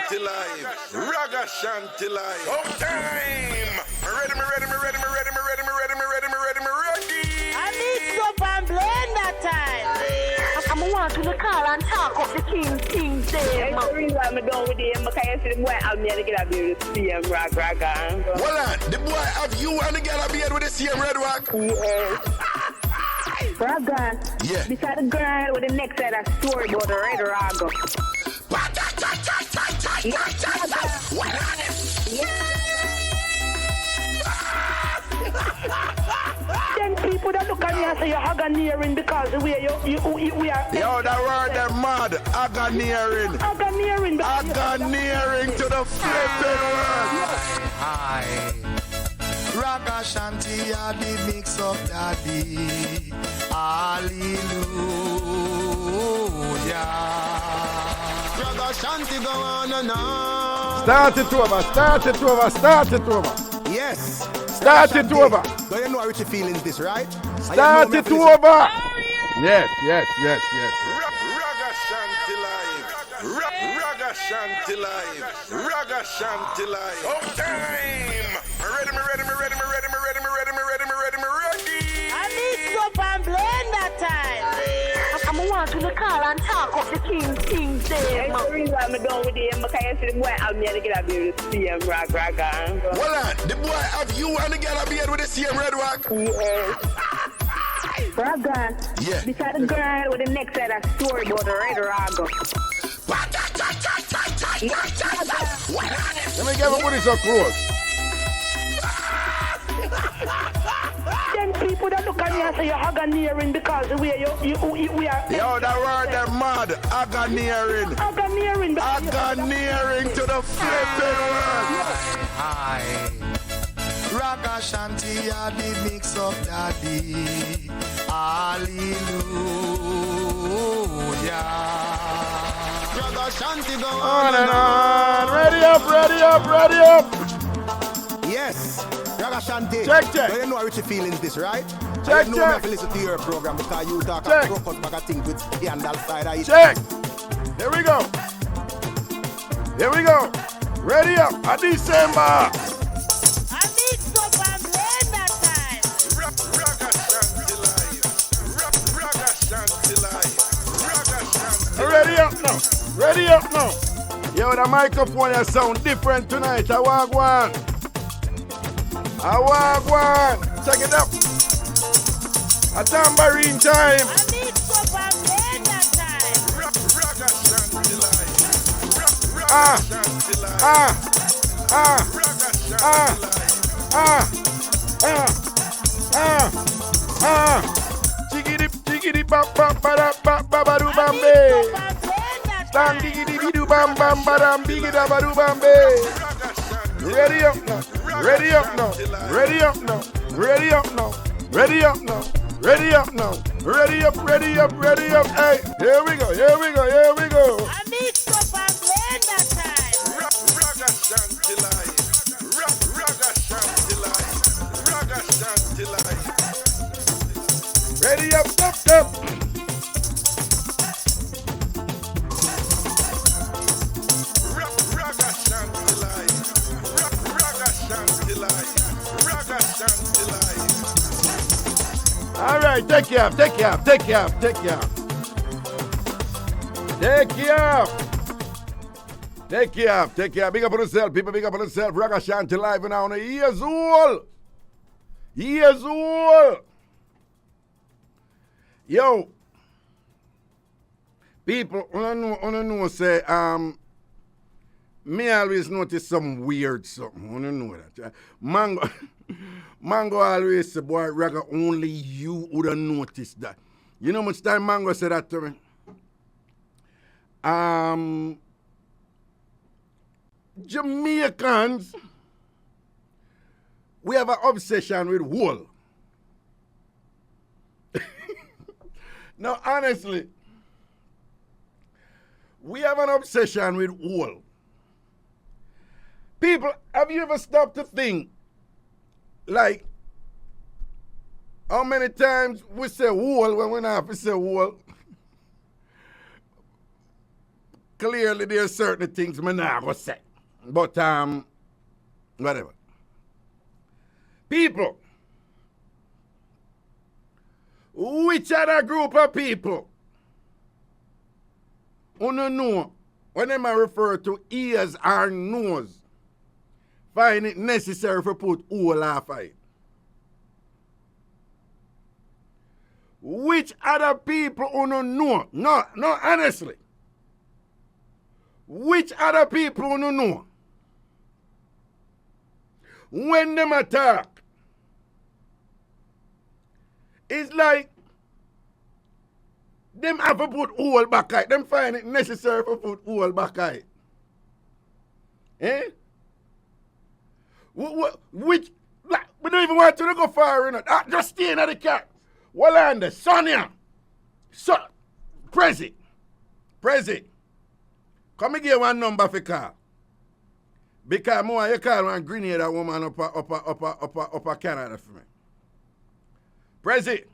Ragashanti live. Ragashanti live. Oh, time. Ready. I Mixup An Blenda time. I'm want to call and talk of the King's Day. That's the reason I'm done with him, because I see the boy out there to get up here with the same Raga. Hold on. The boy have you and the girl up here with the same red rock? Yes. Raga. Yeah. Beside the girl with the next side of story about the red Raga. Then people that look at me and say you're Haganiering because the way we are. Yo, that word they're mad. Haganiering. Haganiering to the flipping world. Hi. Ragashanti are the Mixup daddy. Hallelujah. Ragashanti go on and on. Start it over. Yes. Start it over. Do you know how Richie feelings this, right? Start it over. Yes. Ragashanti live. Oh, time. Ready. I Mixup An Blenda time. I'm want to call and talk of the King's Day. That's the reason I'm done with him, because I see the boy out there to get up here with the same Raga. Hold on. The boy have you and the girl up here with the same red rock? Yes. Raga. Yeah. Beside the girl with the next side of story about the red Raga. Let me get my booty so close. Then people that look at me and say you're Haganiering because the way we are. Yo, that word they're mad. Haganiering to the flipping world. Hi. Ragashanti are the Mixup daddy. Hallelujah. Ragashanti go On and on. Ready up. Yes. Ragashanti. Check. Do you know how Richie feelings this, right? Check. I know have to listen to your program because you talk Check. a crocus bag of things with scandal side of it. Check. Here we go. Ready up. A December. I Mixup An Blenda time. Ready up now. Yo, the microphone here sound different tonight. I walk one. Check it out. A tambourine time. I Mixup An Blenda time. Chiggity bam bam ba ba do bam be. Bam diggity do bam bam ba dam biggy da ba do bam be. Ready up now. Hey, here we go. I Mixup An Blenda time. Ragashanti live. Ready up, stop. Ragashanti live. All right, take care. Big up on yourself, people. Big up on yourself. Ragashanti live now on a years old. Yo, people, wanna know say, me always notice some weird something. Wanna know that? Mango always say, boy, Raga, only you would have noticed that. You know how much time Mango said that to me? Jamaicans, we have an obsession with wool. No, honestly, we have an obsession with wool. People, have you ever stopped to think, like, how many times we say wool when we not have to say wool? clearly there's certain things me not go say. But whatever. People, which other group of people who don't know when they refer to ears or nose find it necessary to put all off it? Which other people who don't know? No, honestly. Which other people who don't know? When them attack, it's like them have to put all back out. Them find it necessary to put all back out. Eh? Which, like, we don't even want to go far enough. Just stay in the car. Walanda, Sonia, Prezi, come and give one number for call. Because more you call one Grenada woman up Canada for me. Prezi.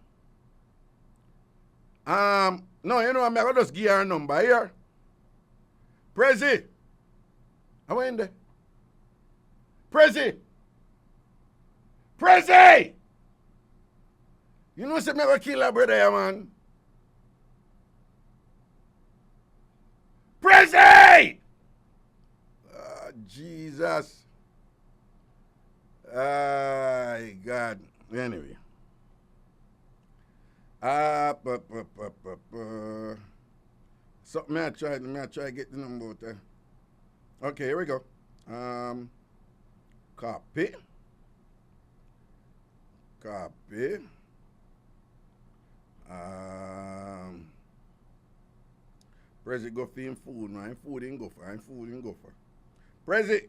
No, you know, I'm going to just give her a number here. Prezi. I went there. Prezi. You know, say me go kill her brother, man. Prezi! Jesus. God. Anyway. So may I try to get the number out there. Okay, here we go. Copy. Prezi go for him food, man. Food ain't go for. Prezi.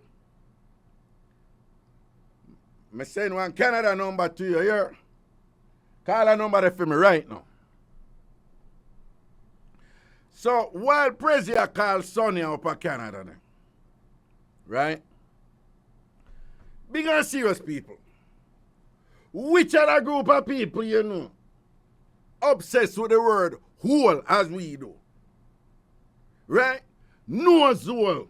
Me send one Canada number to you here. Call a number for me right now. So while Prezi I call Sonia up in Canada now, right? Big and serious people. Which other group of people you know obsessed with the word whole as we do? Right? Nose hole.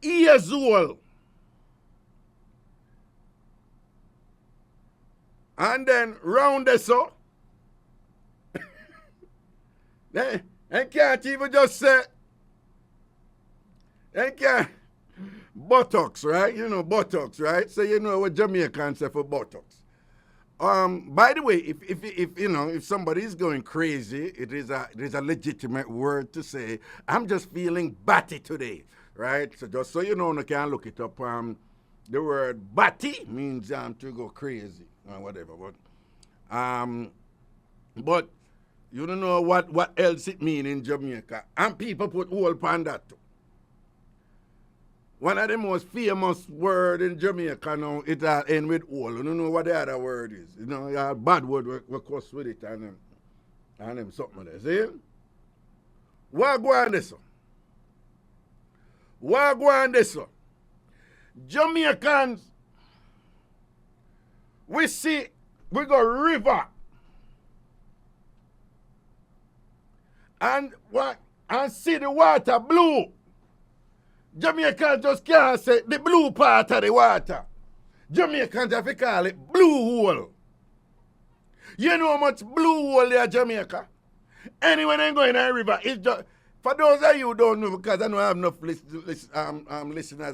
Ears hole. And then round this up. And can't even just say, and can't, buttocks, right? You know, buttocks, right? So you know what Jamaican say for buttocks. By the way, if you know, if somebody is going crazy, it is a legitimate word to say, I'm just feeling batty today, right? So just so you know, you can look it up. The word batty means to go crazy or whatever. But you don't know what else it means in Jamaica. And people put all on that too. One of the most famous words in Jamaica now, it ends with all. You don't know what the other word is. You know, you have a bad word we cuss with it and them something there. See? What go on this one? Jamaicans, we go river. And see the water blue. Jamaicans just can't say the blue part of the water. Jamaicans have to call it blue hole. You know how much blue hole there in Jamaica? Anyone ain't going in a river, it's just, for those of you who don't know, because I know I have enough listeners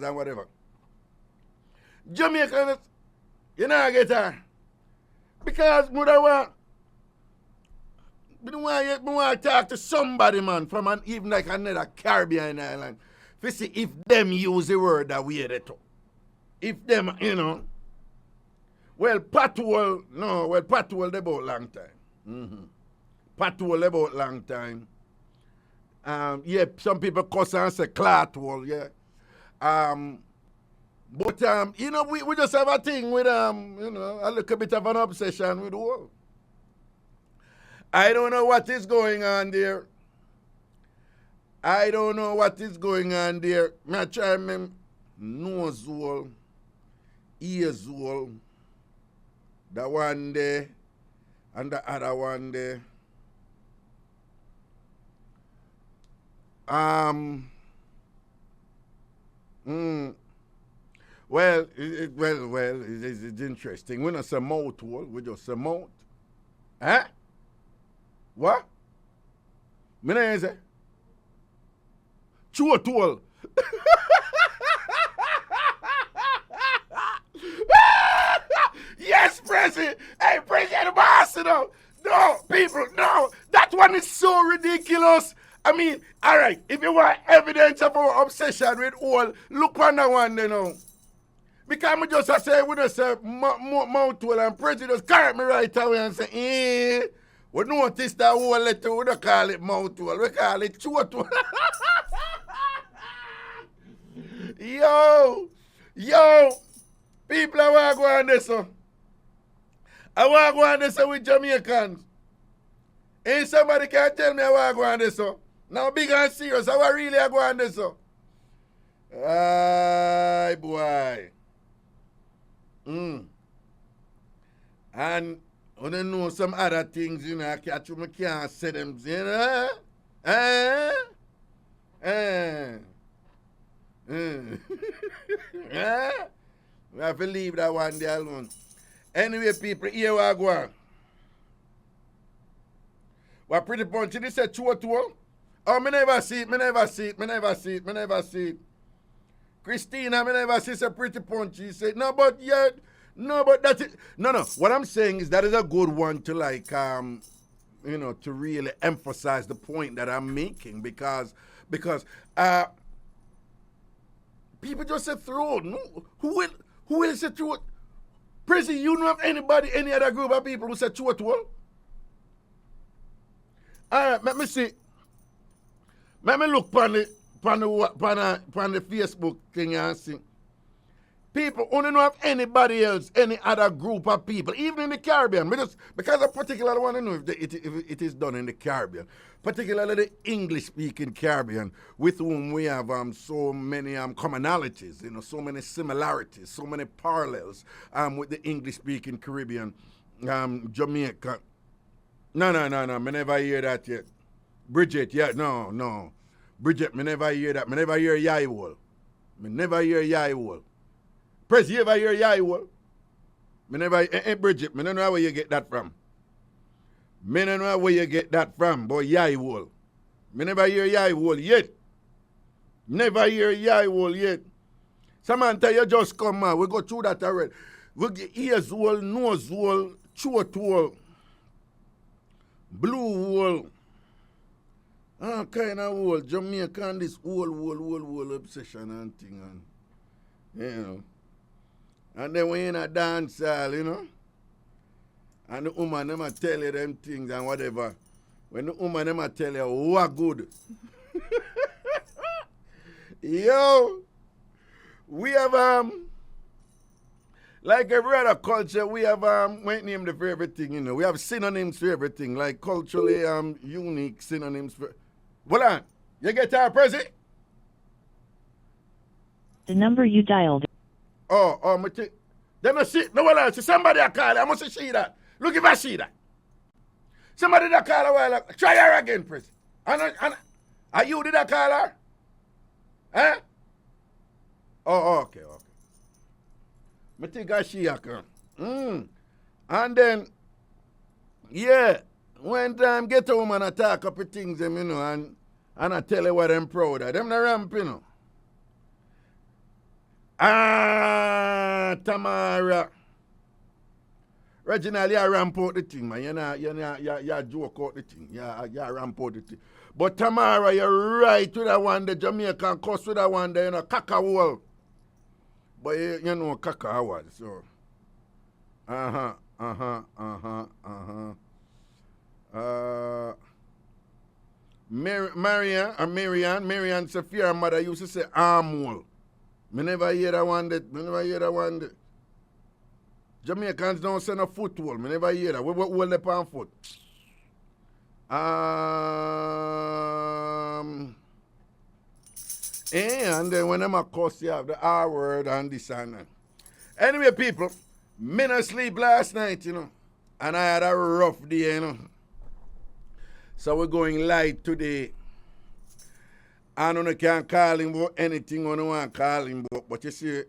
and whatever. Jamaicans, you know I get her. Because I want to talk to somebody, man, from even like another Caribbean island. To see if them use the word that we hear it. If them, you know. Well, patrol they about long time. Mm-hmm. Patrol about long time. Yeah, some people cuss and say clatwall, yeah. But you know, we just have a thing with you know, a little bit of an obsession with the world. I don't know what is going on there. Me try my nose hole, ears hole, the one there, and the other one there. Well, it's interesting. We're not say mouth hole, we just say mouth. Huh? What? Me no say. Throat hole. Yes, President. Hey, President Boss, no. No, people, no. That one is so ridiculous. I mean, all right, if you want evidence of our obsession with all, look on that one, you know. Because I just say, we just say mouth hole, and President just correct me right away and say, we notice that whole letter, we don't call it mouth hole, we call it throat hole. Yo, people, I want to go on this, so. I want to go on this with Jamaicans. Ain't somebody can tell me I want to go on this, so. Now, big and serious, I want really go on this, so. Aye, boy. And I don't know some other things, you know, I can't say them, you know. We have to leave that one there alone. Anyway, people, here we go on. What pretty punchy, this is throat hole. Oh, me never see it. Christina, me never see a pretty punchy. He said, no, but that's it. No, what I'm saying is that is a good one to like, you know, to really emphasize the point that I'm making because people just say throat. No, who will say throat? Prissy, you know of anybody, any other group of people who say throat hole? All right, let me see. Let me look on the Facebook thing and see. People only know of anybody else, any other group of people, even in the Caribbean. Because I particularly want to know if it is done in the Caribbean, particularly the English-speaking Caribbean, with whom we have so many commonalities, you know, so many similarities, so many parallels with the English-speaking Caribbean, Jamaica. No, me never hear that yet. Bridget, yeah, no. Bridget, me never hear that. Me never hear Yaiwol. Me never hear Yaiwol. Press, you ever hear Yaiwol? Me never, Bridget, me don't know where you get that from. Me don't know where you get that from, boy, Yaiwol. Me never hear Yaiwol yet. Never hear Yaiwol yet. Samantha, you just come, man. We go through that already. We get ears hole, nose hole, throat hole, blue hole. All kind of hole. Jamaican, this whole obsession and thing. And, you know. And then when you're in a dancehall, you know, and the woman never tell you them things and whatever. When the woman never tell you what good. Yo, we have like every other culture, we have what name for everything, you know. We have synonyms for everything, like culturally unique synonyms for. Hold on, you get our Prezi? The number you dialed. Oh, me take. Then I see, no one else. Somebody I call, I must see that. Look if I see that. Somebody that call a while, try her again, Prezi. Are you did I call her? Huh? Oh, okay. Me think I see her come. And then, yeah, when time get a woman I talk up things, them, you know, and I tell her what I'm proud of. Them the ramp, you know. Tamara. Reginald, you ramp out the thing, man. You joke out the thing. You ramp out the thing. But Tamara, you're right with that one, the Jamaican cuss with that one, you know, caca. But you know, caca was, so. Marianne Sophia mother used to say armhole. Me never hear that one. Jamaicans don't say no foot hole. Me never hear that. What hold up on foot? And then when I'm a cuss, you have the R word and this and that. Anyway, people, me not sleep last night, you know. And I had a rough day, you know. So we're going live today. And you can call him about anything you want to call him about. But you see,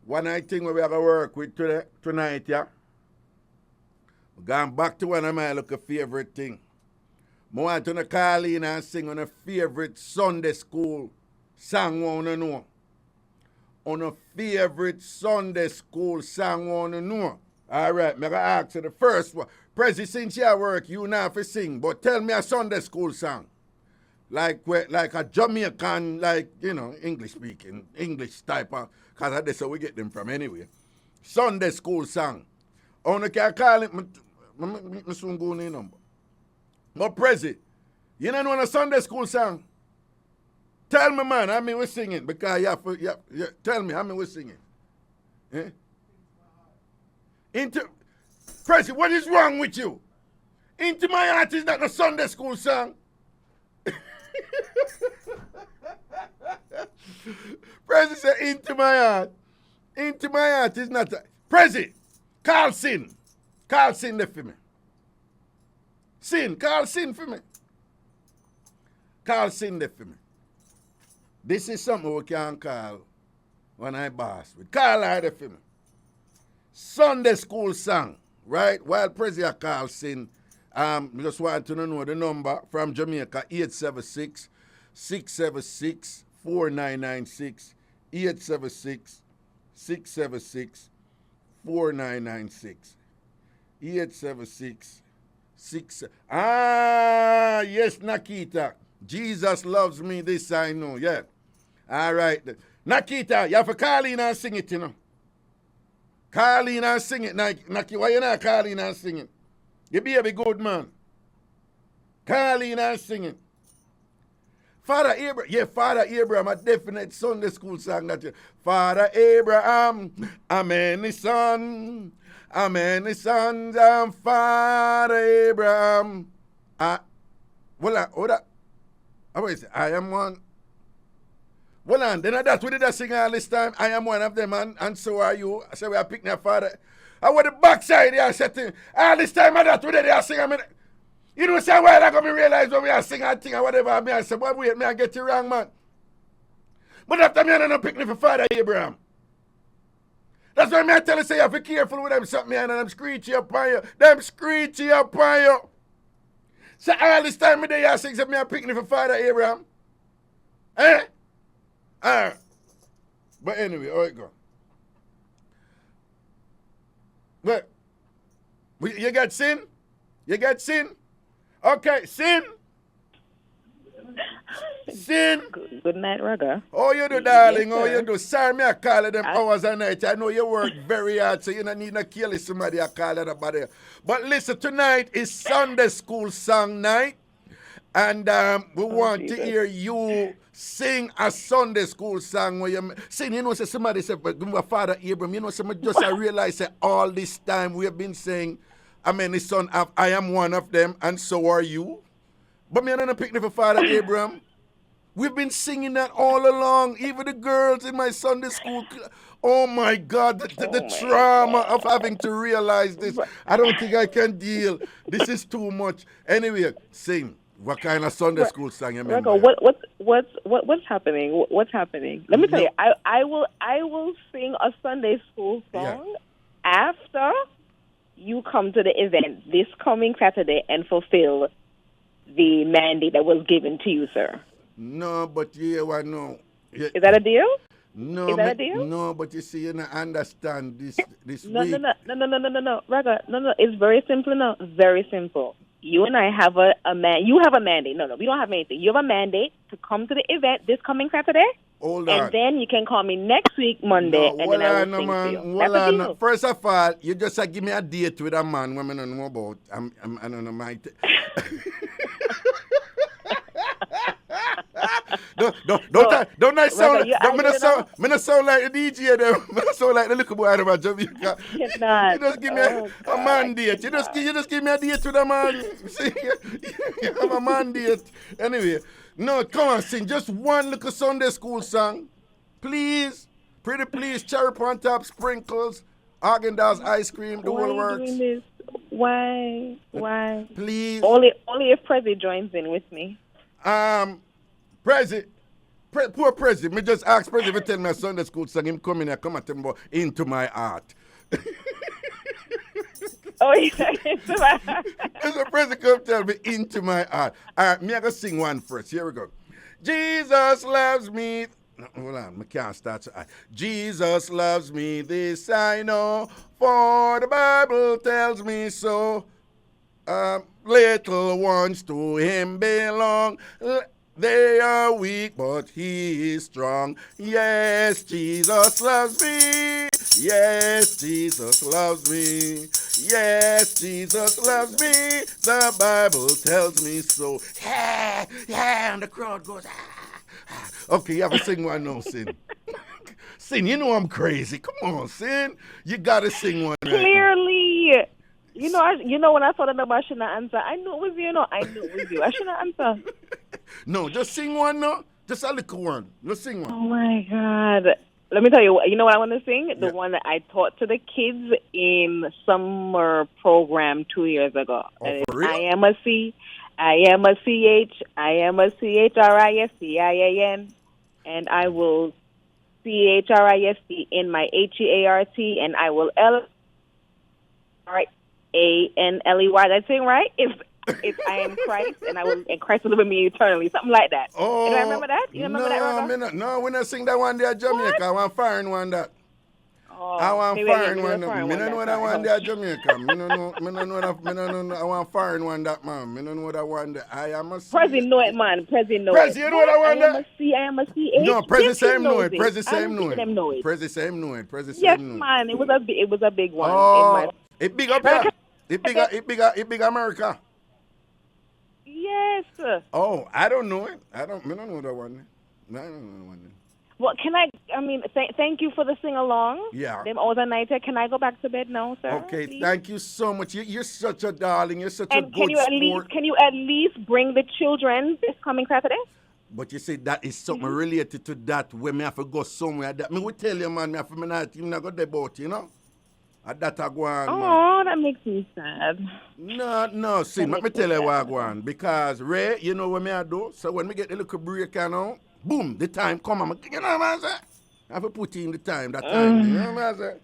one of the things we have to work with tonight, yeah? We're going back to one of my little favorite things. I want to call in and sing on a favorite Sunday school song you want to know. On a favorite Sunday school song you want to know. All right, I'm going to ask you the first one. Prezi, since you work, you know to sing, but tell me a Sunday school song. Like a Jamaican, like, you know, English speaking, English type of, because that's where we get them from anyway. Sunday school song. I can call it, I soon go in number. But Prezi, you don't know a Sunday school song? Tell me, man, how many we singing? Because tell me, how many we singing? Eh? Prezi, what is wrong with you? Into My Heart is not a Sunday school song. Prezi said, Into My Heart. Into My Heart is not a... Prezi, call Sin. Call Sin there for me. Sin, call Sin for me. Call Sin there for me. This is something we can call when I boss with. Call her there for me. Sunday school song, right? While Prezi call Sin, just want to know the number from Jamaica, 876-676-4996. 876-676-4996. 876-6... yes, Nakita. Jesus loves me, this I know, yeah. All right. Nakita, you have to call in and sing it, you know. Call in and sing it, Naki. Why you not call in and sing it? You be a good man. Call in and sing it. Father Abraham, yeah, Father Abraham, a definite Sunday school song that you. Father Abraham, many sons, many sons, and Father Abraham. Hold on. How is it? I am one. Well, and then that's what did I sing all this time. I am one of them, and so are you. I said, we are picking your father. I want the backside here, I said, all this time, that's what they are singing. I mean, you know, say, why I got me realize when we are singing and thing or whatever. I said, but wait, I get you wrong, man. But after me, I don't pick me for Father Abraham. That's why I tell you, say, you have to be careful with them something, and them screechy upon you. Them screechy upon you. So all this time, I sing, say, I pick me for Father Abraham. Eh? But anyway, how it go? What? You got Sin? You got Sin? Okay, Sin? Sin? Good night, Raga. Oh, you do, darling. Yes, oh, you do. Sorry, me I call it them hours a night. I know you work very hard, so you don't need to kill somebody. I call it about it. But listen, tonight is Sunday school song night. And we want to hear you sing a Sunday school song where you sing. You know, say somebody said, but Father Abraham, you know, somebody just I realize that all this time we have been saying, I mean, the son of, I am one of them, and so are you. But me, I don't pick for Father Abraham. We've been singing that all along, even the girls in my Sunday school. Oh my God, the trauma of having to realize this. I don't think I can deal. This is too much. Anyway, sing. What kind of Sunday school song you remember? What's happening? What's happening? Let me tell you. I will sing a Sunday school song after you come to the event this coming Saturday and fulfill the mandate that was given to you, sir. No, but you know. Is that a deal? No, is that a deal? No, but you see, you don't understand this no, week. No, Raga, no. It's very simple now. Very simple. You and I have a man. You have a mandate. No, we don't have anything. You have a mandate to come to the event this coming Saturday. Hold on. And then you can call me next week, Monday, and then I will sing to you. That's a deal. First of all, you just give me a date with a man women I don't know about. I don't know my... Don't I sound like a DJ there. I sound like the little boy out of Jamaica. You just give me a man date. You just give me a date with a man. See, you have a man date. Anyway, no, come on, sing just one little Sunday school song, please. Pretty please, cherry on top, sprinkles, Haagen-Dazs ice cream, the whole works. Why are you doing this? Why? Please. Only if Prezi joins in with me. Prezi, Prezi. Poor Prezi. Me just ask Prezi to tell my Sunday school song. Him come in and come at him about Into My Heart. Oh, yeah. Because the Prezi come tell me Into My Heart. All right, me I go sing one first. Here we go. Jesus loves me. No, hold on, I can't start. Jesus loves me, this I know, for the Bible tells me so. Little ones to him belong. They are weak, but he is strong. Yes, Jesus loves me. Yes, Jesus loves me. Yes, Jesus loves me. The Bible tells me so. Yeah, yeah, and the crowd goes, ah. Okay, you have to sing one now, Sin. Sin, you know I'm crazy. Come on, Sin. You gotta sing one. Clearly. Right, you know when I saw the number, I shouldn't answer. I knew it was you. I knew it was you. I shouldn't answer. No, just sing one now. Just a little one. Just sing one. Oh my God. Let me tell you, you know what I want to sing? The one that I taught to the kids in summer program 2 years ago. Oh, for real? I am a C. I am a CH. I am a CHRISTIAN. And I will CHRIST in my HEART. And I will LANLEY. That's it, right? If I am Christ, and Christ will live with me eternally, something like that. Oh, do I remember that? You remember that, Raga? No, we not sing that one there, Jamaica. What? I want foreign one that. Oh, I want foreign one. Me don't know what I want there, Jamaica. Me don't know. I want foreign one that, man. Me don't know what I want there. I am a. Prezi know it, man. Prezi know it. Prezi, you know what I want there? I am a CH. No, Prezi same know it. Prezi same know it. Prezi same know it. Prezi same yes, know it. man. It was a big one. Oh, it big up here. It big America. Yes. Oh, I don't know it. I don't know that one. No, I don't know that one. Well, thank you for the sing-along. Yeah. Them all the night. Can I go back to bed now, sir? Okay, please? Thank you so much. You're such a darling. You're such a good sport. Can you at least bring the children this coming Saturday? But you see, that is something related to that where me have to go somewhere. That me will tell you, man, me have to not go there about, you know? That I go on, man. That makes me sad. No, see, let me tell you what I go on. Because, Ray, you know what me I do? So when me get a little break, you know, boom, the time come. You know what I say? I have to put in the time, that time. You know what I say?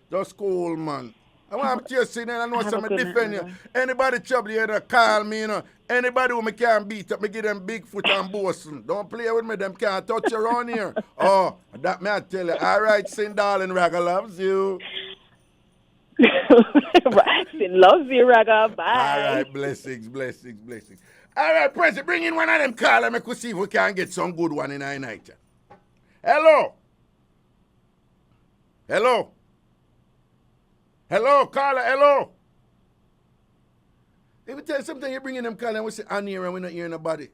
Just cool, man. I want to just sit there and know something defend you. Anybody trouble you, call me, you know. Anybody who me can't beat up, me give them big foot and Boston. Don't play with me, them can't touch you around here. Oh, that me I tell you. All right, Sin, darling, Raga loves you. Sin loves you, Raga. Bye. All right, blessings. All right, President, bring in one of them call and make us see if we can get some good one in our night. Hello, caller, hello. If we tell you something, you're bringing them call and we say on here and we're not hearing nobody.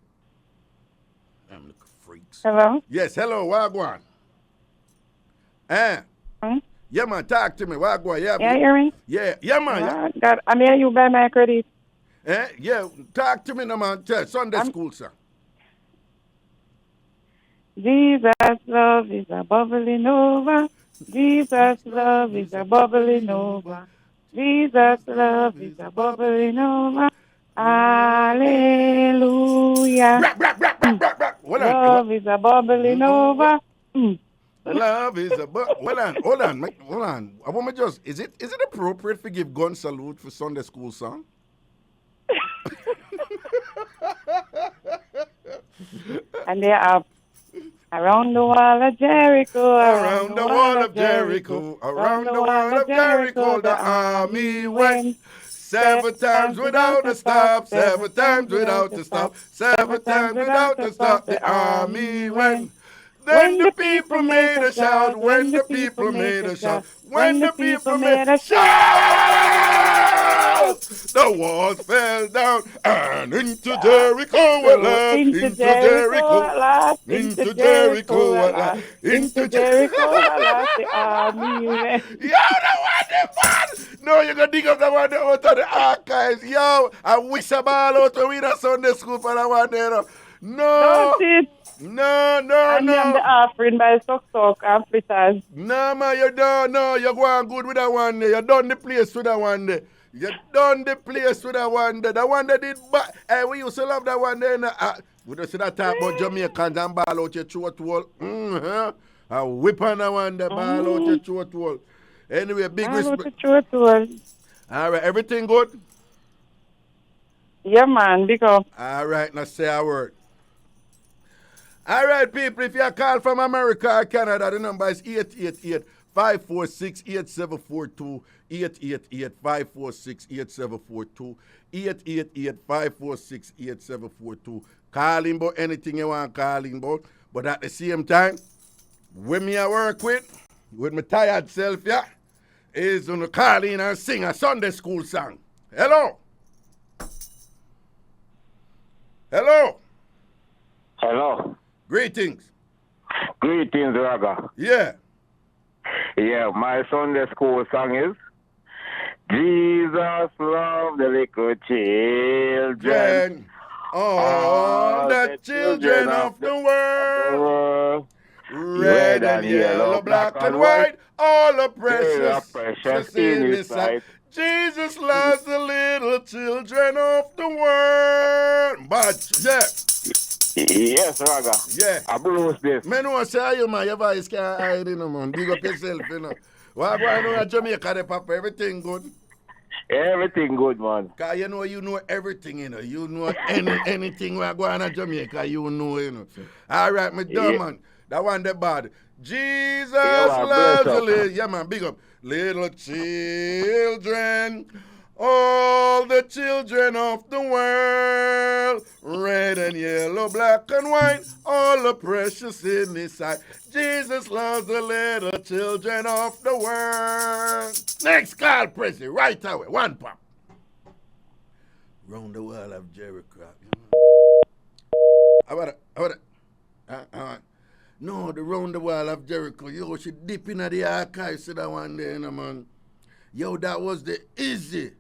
I'm looking freaks. Hello? Yes, hello, Wagwan. Yeah, man, talk to me. Wagwan, yeah. Yeah, hear me? Yeah, man. I'm hearing you by my credit. Yeah, talk to me now, man. Sunday school, sir. Jesus' love is a bubbling over. Jesus' love is a bubbling over. Jesus' love is a bubbling over. Hallelujah. Love is a bubbling over. Love is a hold on. I want me just is it appropriate to give gun salute for Sunday school song? And they are around the wall of Jericho. Around the wall of Jericho. Around the wall of Jericho, the army went. 7 times without a stop. 7 times without a stop. 7 times without a stop. The army went. Then the people made a shout. When the people made a shout. When the people made a shout. The walls fell down and into Jericho at last. Into Jericho at last. Into Jericho at last. Into Jericho at last. The army went. Yo, that one, the man. No, you're going to dig up that one out of the archives. Yo, I wish a ball out to win a Sunday school for that one there. No. No. I'm the offering by Sock and Fritters. No, man, you don't know. You're going good with that one day. You done the place with that one day. You done the place with that one there. That one that did back. Hey, we used to love that one there. We just see that talk about Jamaicans and ball out your throat wall. A whip on that one there, ball out your throat wall. Anyway, big respect. All right, everything good? Yeah, man, big up. All right, now say a word. All right, people, if you call from America or Canada, the number is 888-546-8742, 888-546-8742, 888-546-8742. Call him about anything you want to call him about. But at the same time, when me I work with my tired self, yeah, is going to call in and sing a Sunday school song. Hello. Hello. Hello. Greetings. Greetings, Raga. Yeah. Yeah, my Sunday school song is Jesus love the little children. All the children of the world. Red and yellow, black and white, all are precious in His sight. Jesus loves the little children of the world. But, yeah. Yes, Raga. Yeah. I blues this. Man, no say you, man. Your voice can't hide, you know, man. Big up yourself, you know. Why go on in Jamaica, the papa? Everything good? Everything good, man. Because you know everything, you know. You know anything when I go on in Jamaica, you know. All right, my dumb man. That one, the bad. Jesus loves the little, yeah, man, big up. Little children, all the children of the world, red and yellow, black and white, all are precious in His sight. Jesus loves the little children of the world. Next call, Prezi, right away, one pop. Round the wall of Jericho. How about it? No, the round the wall of Jericho. Yo, she dip in the archives, see that one there, you know, man. Yo, that was the easy.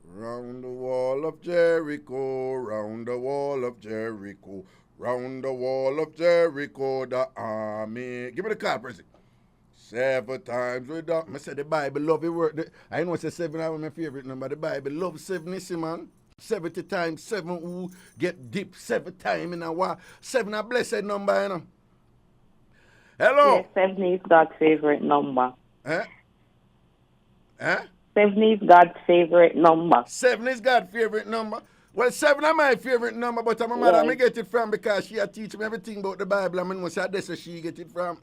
Round the wall of Jericho, round the wall of Jericho, round the wall of Jericho, the army. Give me the card, President. 7 times we done. I said the Bible love it word. I know say 7 are my favorite number. The Bible love 7, you see, man. 70 times 7 who get deep 7 times in a while. 7 a blessed number, you know. Hello. Yes, 7 is God's favorite number. Huh? 7 is God's favorite number. 7 is God's favorite number. Well, 7 is my favorite number, but my mother me get it from because she teach me everything about the Bible. I mean, what's that? That's where she get it from.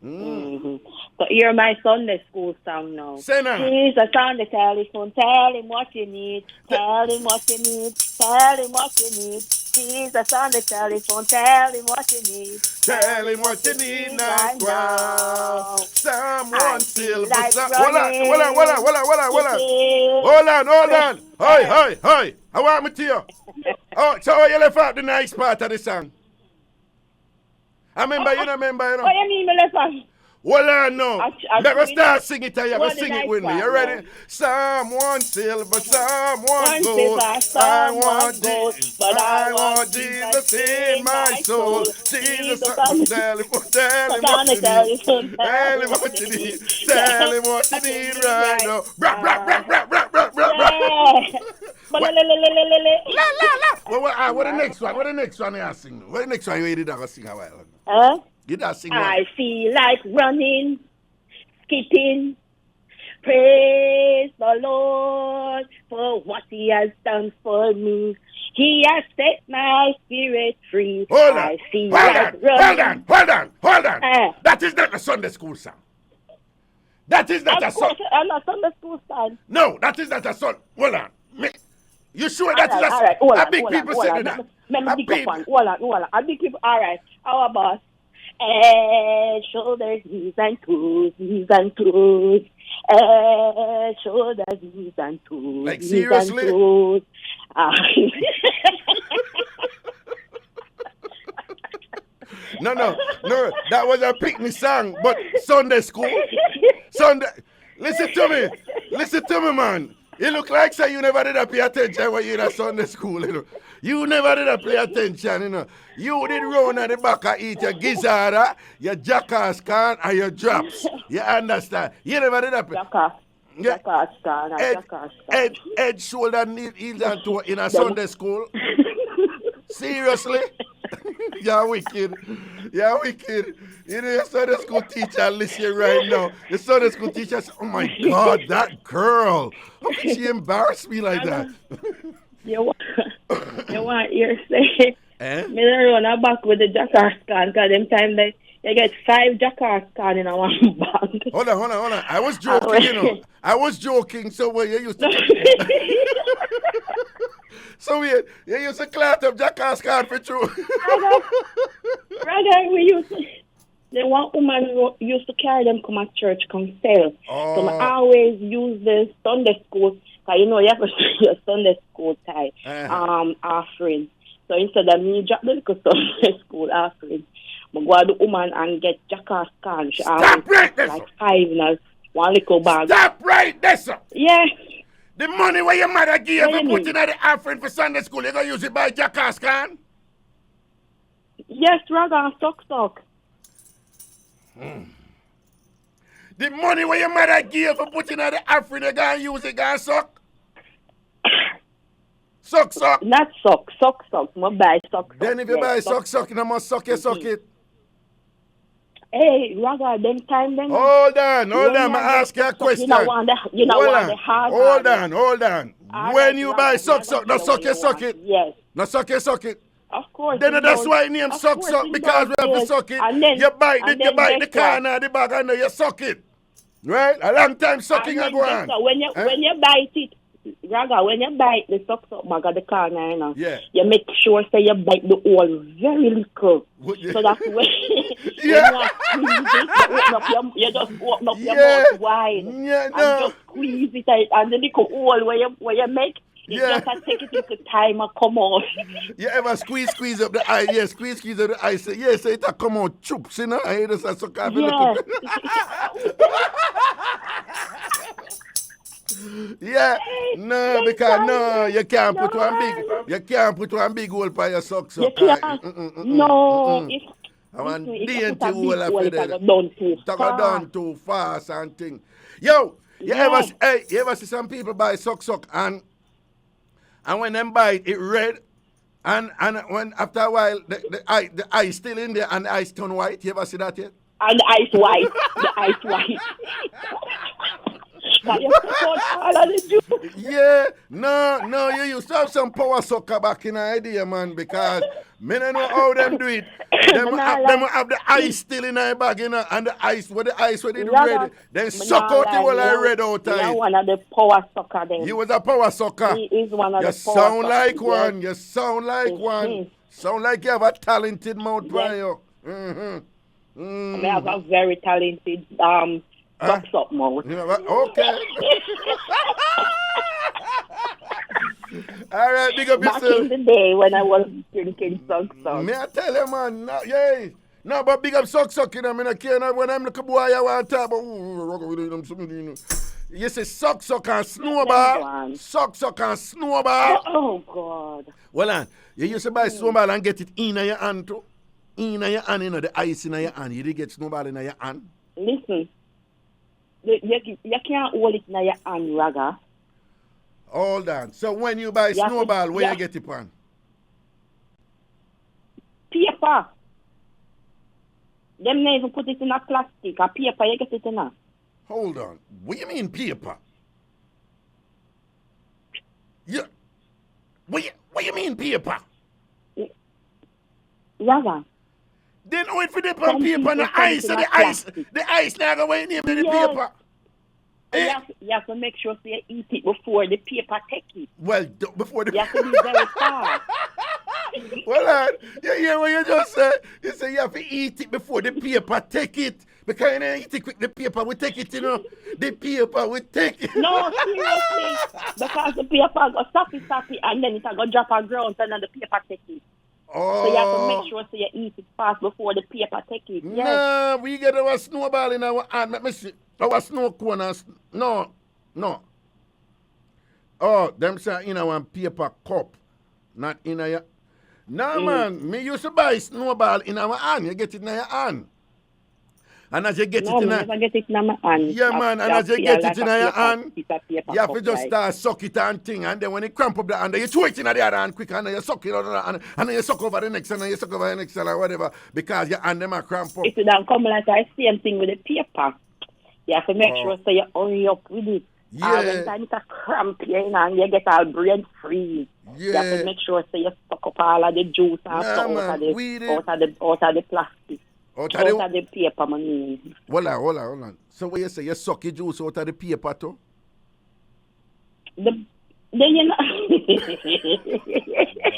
So hear my Sunday school song now. Say now. Jesus on the telephone, tell him what you need, tell him what you need, tell him what you need. Jesus on the telephone, tell him what you need. Tell him what you need now. Wow. Someone silver. Like Hold on. Hey. I want me to you. Oh, so you left out the nice part of the song. I remember, you know. What do you mean, me left out? Well, I know. I'm going to start singing it and you're going to sing it with me. You ready? No. Someone silver, someone gold. I want Jesus, but I want Jesus in my soul. Jesus, tell him what you need. Tell him what you need. Tell him what you need right now. What the next one? What the next one you sing? What the next one you did sing a while ago? Did I sing one? I feel like running, skipping. Praise the Lord for what He has done for me. He has set my spirit free. Hold I feel on. Hold on. That is not a Sunday school song. That is not a song. I'm not Sunday school song. No, that is not a song. Hold on. You sure that is a song? A big people say that. A big people. All right. Our boss. Head, shoulders, knees and toes. Head, shoulders, knees and toes. Like seriously? No, that was a picnic song, but Sunday school. Listen to me, man. You look like say you never did pay attention when you in a Sunday school, you know. You never did pay attention, you know. You did run at the back and eat your gizzard, your jackass can, and your drops. You understand? You never did pay. Yeah. Jackass can. Head, shoulder, heels and toe in a Sunday school. Seriously? You're wicked. You're wicked. You know, your Sunday school teacher listen right now. The Sunday school teacher says, oh my God, that girl. How can she embarrass me like that? You want your say? Eh? Me don't run back with the Jackass can because them time they you get 5 Jackass can in a one bag. Hold on. I was joking, you know. I was joking, so what you used to so you used to clout up Jackass can for true. Rather, we used to, the one woman who used to carry them come at church, come sell. Oh. So I always use the Sunday school, because you know you have to see your Sunday school tie offering. So instead of me drop the little Sunday school offering, I go to the woman and get Jackass can. She Stop right there, like 5 in a one little bag. Stop right there, sir. Yeah. The money where your mother give you What for you putting at the offering for Sunday school, you going to use it by Jackass can? Yes, Raga, suck. The money where your mother give you for putting at the offering, you going to use it, going to suck? Suck. Not suck. I buy suck. Then if you buy suck, you must suck it. Hey, Raga, them time then. Hold on. I ask you a question. You don't want the hard. Hold on. When you buy suck, no suck it. Yes. No suck it. Of course. Then that's why it named suck, because we have to suck it. You bite the corner of the bag and you suck it. Right? A long time sucking and go on. When you bite it, Raga, when you bite the suck bag of the corner, you know, you make sure say you bite the hole very little. So that's when you just open up your mouth wide and just squeeze it and the little hole where you make it just take it little time and come out. You ever squeeze up the eye? Yeah, squeeze up the eye. Say, yes, it come out chups, you know? I hear this suck off Yeah, no, because no, you can't put one big hole by your socks. You can't. No, I want dainty hole after that. Go down too fast and thing. Yo, you ever see some people buy sock and when them buy it red and when after a while the ice still in there and the ice turn white. You ever see that yet? And the ice white. Yeah, no, you used to have some power sucker back in the idea, man, because me don't know how them do it. Them have the ice still in their bag, you know, and the ice with it red, then suck out the whole red out of it. You one of the power sucker then. You was a power sucker. He is one of you the power sound like sucker. one. You sound like one. Sound like you have a talented mouth by you. I have a very talented sucks up mouth. You know what? Okay. All right, big up yourself. Back in the day when I was drinking sucks up. Me I tell you, man. No, but big up suck, you know. I mean, I can't, when I'm looking boy, I want to talk about, you say suck and snowball. Suck and snowball. Oh, God. Well, you used to buy snowball and get it in your hand too. In your hand, you know, the ice in your hand. You did get snowball in your hand. Listen. You can't hold it in your hand, Raga. Hold on. So when you buy snowball, where you get it on? Paper. Them never put it in a plastic. A paper, you get it in a. Hold on. What do you mean paper? What you mean paper? Raga. Then wait for the paper and the ice, so the ice now go wait near the paper. You have to make sure you eat it before the paper take it. Well, before the you have to be very fast. Well, you hear what you just said? You say you have to eat it before the paper take it. Because you don't eat it quick, the paper will take it, you know. The paper will take it. No, seriously. Because the paper go sappy, and then it will go drop on ground, and then the paper take it. Oh. So you have to make sure you eat it fast before the paper take it. Yes. No, we get our snowball in our hand. Let me see. Our snow cone. No. Oh, them say in our paper cup. Not in our... No, man. Me used to buy snowball in our hand. You get it in your hand. And as you get No, it in I never get it in my hand. yeah, man, and as you get it in your hand, you you have to just start suck it and thing, and then when it cramp up the hand, you throw it in the other hand quick, and then you suck it out of the hand, and then you suck over the next, and then you suck over the next, or whatever, because your hand them are cramp up. If you don't come like the same thing with the paper, you have to make sure so you hurry up with it. Yeah. When time it's a cramp here, and you get all brain free. Yeah. You have to make sure so you suck up all of the juice and stuff out of the plastic. Out of the paper, man. Hold on. So what you say, you suck your juice out of the paper too? Then you know.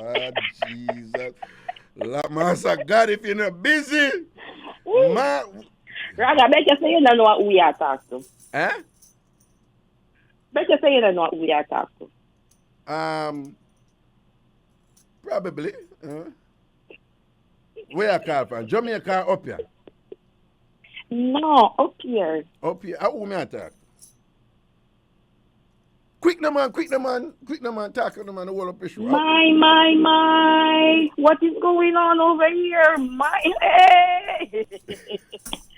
Oh, Jesus. Master God, if you're not busy, man. Raga, bet you say you don't know what we are talking to. Eh? Bet you say you don't know what we are talking to. Probably. Where you call from? Jamaica up here? No, up here. Up here? How me attack? Quick no man, talk on the man, the whole up the show. My. What is going on over here? Hey.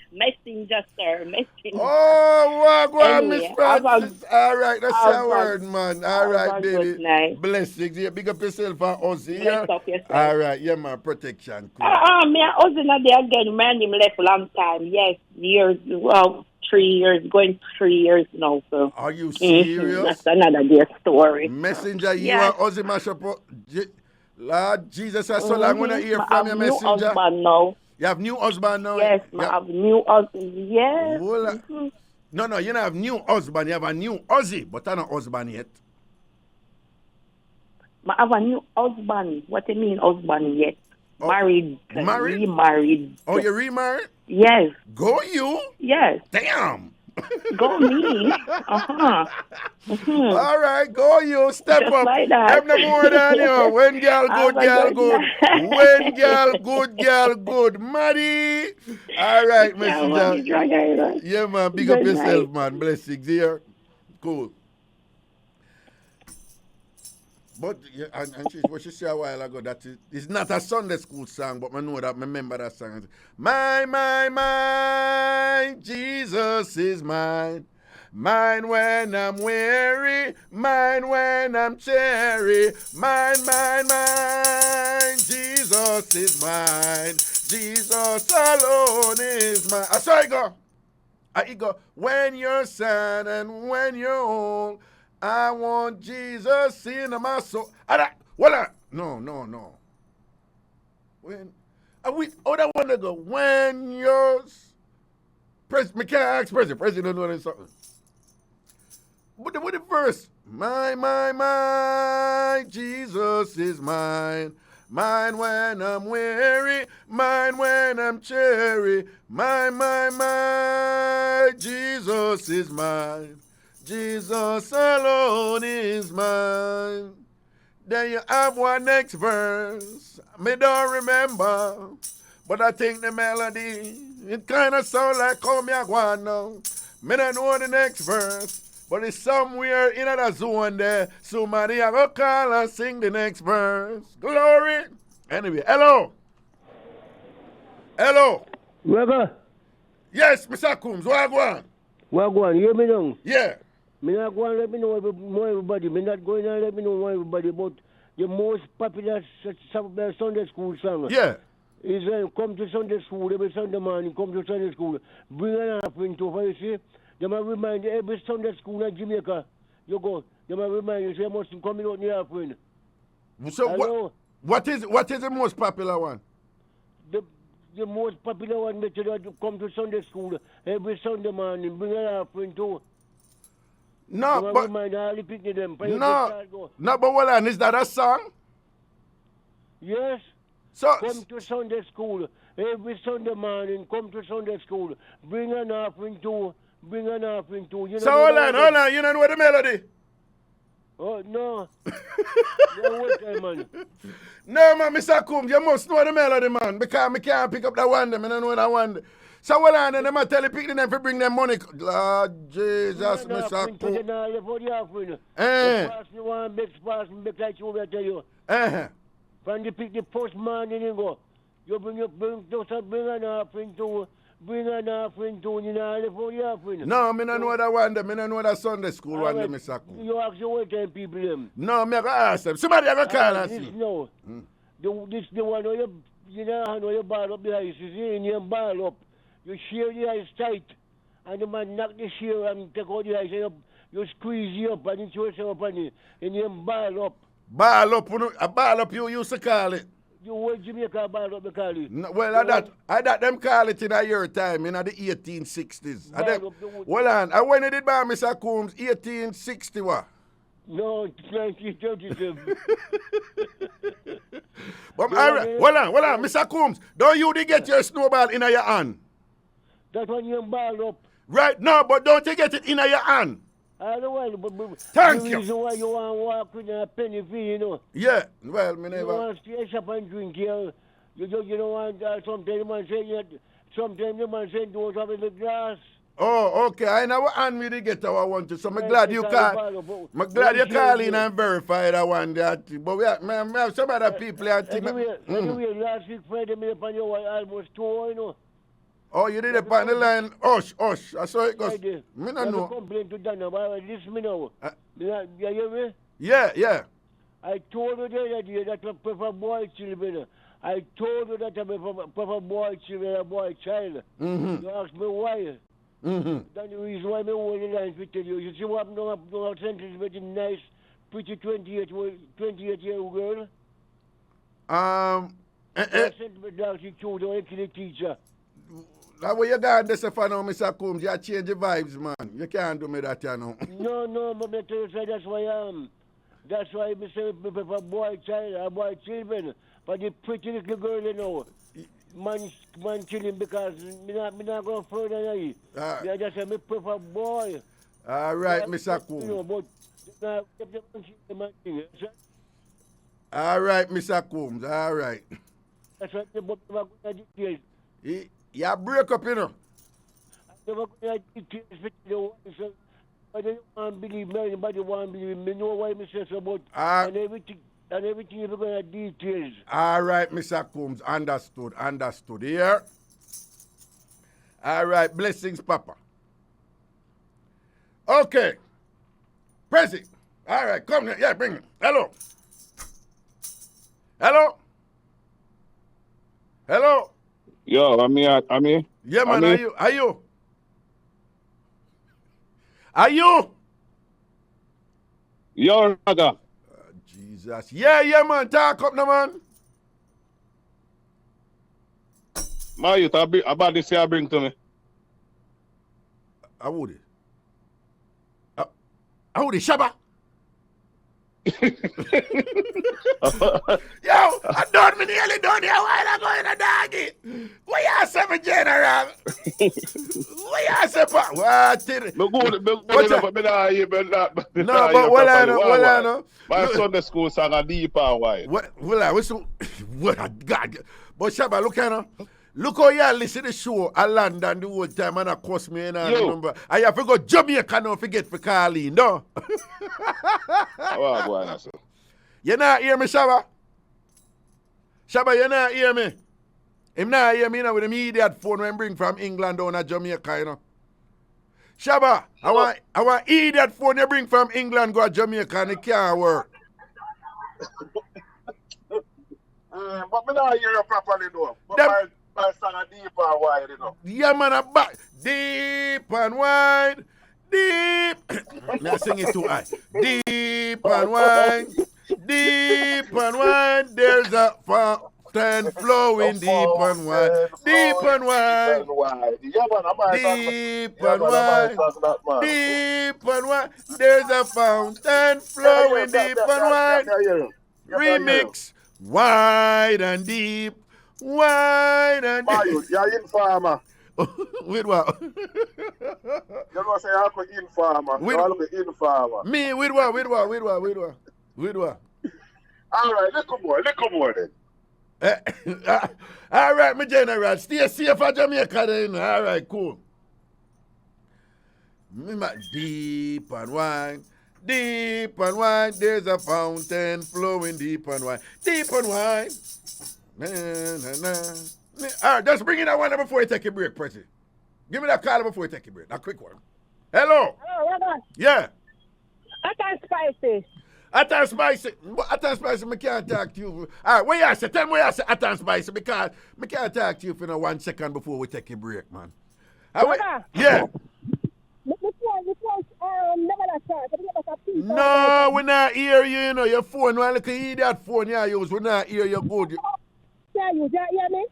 Messenger, sir. Messenger. Oh, what Anyway, Miss Francis. All right, that's your word, man. All right, baby. Night. Blessings. Yeah, big up yourself and us here. Bless up yourself. All right, yeah, man. Protection. Cool. Me and us in there again. Man, him left a long time. Yes, years. Well, 3 years. Going 3 years now. So. Are you serious? That's another dear story. Messenger, you Yes. and Ozzy mash up. Lord Jesus, I so long when I hear from your messenger. New husband now. You have new husband now? Yes, I have new husband. Yes. No, you don't have new husband. You have a new Ozzy, but I'm not husband yet. I have a new husband. What do you mean husband yet? Oh, married. Remarried. Oh, you remarried? Yes. Go you? Yes. Damn. Go me. All right, go you. Step Just up. like that. Have no more than you. When girl good, girl good. When girl good. Maddie. All right, messenger. Yeah, man. Big up yourself, man. Blessings here. Cool. But and what she said a while ago that it's not a Sunday school song, but I know that I remember that song. My, Jesus is mine. Mine when I'm weary, mine when I'm cheery. Mine, Jesus is mine. Jesus alone is mine. I saw it go. I go. When you're sad and when you're old, I want Jesus in my soul. No. When that one to go. When you're me can't ask President. President don't know something. What the verse? My, Jesus is mine. Mine when I'm weary, mine when I'm cheery. My, Jesus is mine. Jesus alone is mine. Then you have one next verse. Me don't remember, but I think the melody, it kind of sound like Come Ya Gwan now. Me don't know the next verse, but it's somewhere in that zone there. Somebody I go call and sing the next verse. Glory. Anyway, hello. Reggae. Yes, Mr. Coombs, what go on? What go on? You hear me now? Yeah. Me not going to let me know everybody. Me not going to let me know everybody about the most popular Sunday school song. Yeah. Is come to Sunday school every Sunday morning. Come to Sunday school. Bring an offering to her. You see, they might remind you every Sunday school in Jamaica. You go. They might remind you. Say you must come out in the offering. So what is the most popular one? The most popular one that you come to Sunday school every Sunday morning. Bring an offering to. No, but but hold on, is that a song? Yes. So come to Sunday school every Sunday morning. Come to Sunday school. Bring an offering to. You know so hold on. You don't know the melody? Oh no. What time, man? No, man, Mr. Coombs, you must know the melody, man, because I can't pick up that one. I don't know that one. So hold on, and them tell the people them to bring them money. Lord Jesus, Mr. Coombs. Pass me one, pass me like you, I tell you. From the postman, you go. You bring an offering to, bring an offering tune in all the for the offering. No, me no know that one them. Me no know that Sunday school one them, Mr. Combs. You ask the what time people them. No, me go ask them. Somebody ever call and This see. no. This the one where you know you ball up the ice. You see, and you ball up. You shear the ice tight. And the man knock the shear and take out the ice. And you squeeze it up and you throw yourself on it. And you ball up. Ball up, a ball up you used to call it. You want Jamaica ball up the call it. No, well, I that them call it in a year time, in the 1860s. Hold on, I when it did by Mr. Combs, 1860 what? No, 1937. But hold on, Mr. Combs, don't you get your snowball in your hand? That one you ball up. Right, no, but don't you get it in your hand? I don't want, but thank you. The reason why you want to walk with a penny fee, you know. Yeah, well, me never. You want to stay shop and drink here. You don't want, sometimes the man say, don't have in the glass. Oh, okay. I never hand me the get I want to, so I'm glad you call. I'm glad you call in and verify that one. That, but we have some other people here. Anyway, last week Friday, me upon you almost 2 hours, you know. Oh, you did it on the line. Hush. I saw it goes. Me no know. Complain to Dana, but listen me now. You hear me? Yeah. I told you the other day that I prefer boy children. I told you that I prefer boy children than boy child. You ask me why. That's the reason why I hold the line to tell you. You see what no sentence very nice, pretty 28-year-old girl? Sentiment down she told her the teacher. Now where you got this for now, Mr. Combs? You change the vibes, man. You can't do me that, you know. No, but I tell you, that's why I am. That's why I say for boy children. But the pretty little girl, you know, man killing because me not going further than you. I just say me prefer boy. All right, Mr. Combs. You know, but all right, Mr. Combs. All right. That's what the book about details. You break up, you know. I never got details for the one. I don't want to believe me. Anybody want to believe me. Know why me say so about and everything you're going to details. All right, Mr. Combs. Understood. Here. All right, blessings, Papa. Okay. Prezi. All right, come here. Yeah, bring it. Hello. Yo, I'm here. Yeah, man, are you? Yo, Raga. Jesus. Yeah, man. Talk up now, man. My youth, about this year bring to me. I would it. Shabba. Yo, I done me nearly done here while I go in a doggy. What you say, my general? What you say, pa? What? No, but what I know. My Sunday school sang a deep and wide. What God. But Shabba, look at her. Look how you listen to the show a London the whole time and I cost me and number. I have to go Jamaica now forget for Carlene, no? You not hear me, Shabba? Shabba, you not hear me? Him not hear me now with the immediate phone when I bring from England down to Jamaica, you know? Shabba, I want idiot phone you bring from England go to Jamaica and it can't work. But me not hear you properly though. But my song a deep and wide, you know. Yeah, man, I'm back. Deep and wide. Deep. Now sing it too high. Deep and wide. Deep and wide. There's a fountain flowing deep and wide. Deep and wide. Deep and wide. Deep and wide. There's a fountain flowing deep and wide. Remix. Wide and deep. Wide and deep. You're informer. With what? You know say I'm an informer. You're an informer. Me, with what? All right, little more then. All right, my general. Stay safe for Jamaica then. All right, cool. Deep and wide. Deep and wide. There's a fountain flowing deep and wide. Deep and wide. Na, na, na. All right, just bring in that one before you take a break, Pressy. Give me that call before you take a break. That quick one. Hello. Hello, Raga. Yeah. Hot and spicy. Hot and spicy. Hot and spicy, I can't talk to you. All right, what you say? Tell me what you say, hot and spicy, because I can't talk to you for 1 second before we take a break, man. Yeah. No, we not hear you, you know. Your phone, one little idiot phone you use, we not hear you good. Yeah, you hear me?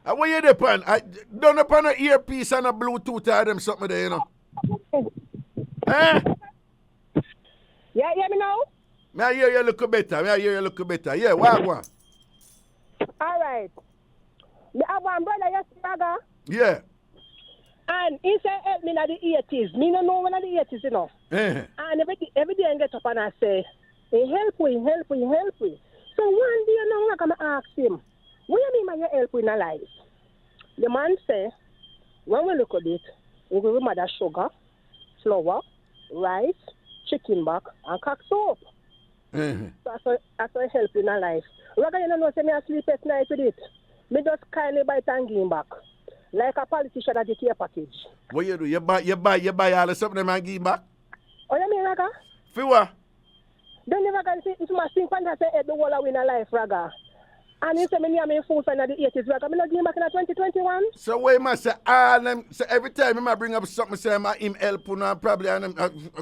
What you depend? I don't upon an earpiece and a Bluetooth or them something there, you know. Eh? Yeah, hear me now? Me I hear you look better. Yeah, what? All right. Me have one brother yesterday, Raga. Yeah. And he said help me in the 80s. Me don't know when in the 80s, you know. And every day I get up and I say, hey, help me. So one day, you know, I'm going to ask him, what do you mean by you help in a life? The man say, when we look at it, we will remember sugar, flour, rice, chicken back, and cock soap. So that's what help in a life. Raga, you know, say me I sleep at night with it. Me just kindly buy it and give him back. Like a politician at the care package. What you do? You buy all the something and give him back? Oh, you mean, Raga? For what? Don't never go see if my think when I say the wall win a life, Raga. And he said me I'm in full fan of the 80s, Raga. Me not give him back in 2021. So wait, man, say all them. So every time I bring up something, say him help you and probably and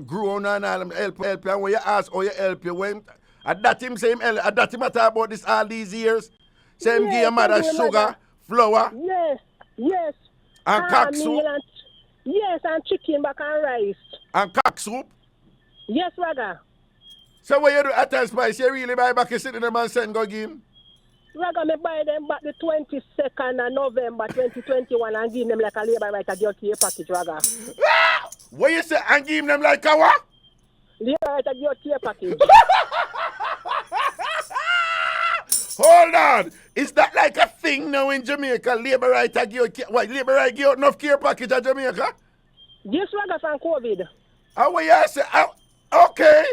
grown and all them help. And when you ask, you help you when at that him say him help. At that him talk about this all these years. Say him give your mother sugar, flour. Yes. And cock soup. Yes, and chicken back and rice. And cock soup. Yes, Raga. So what you do at that spice? You really buy back a city them and send go give him? Raga, me buy them back the 22nd of November 2021 and give them like a labor right at your care package, Raga. What you say? And give them like a what? Labor right at your care package. Hold on. Is that like a thing now in Jamaica? Labor right at your care? What, labor right give enough care package at Jamaica? Yes, Raga, from COVID. How what you say? Okay.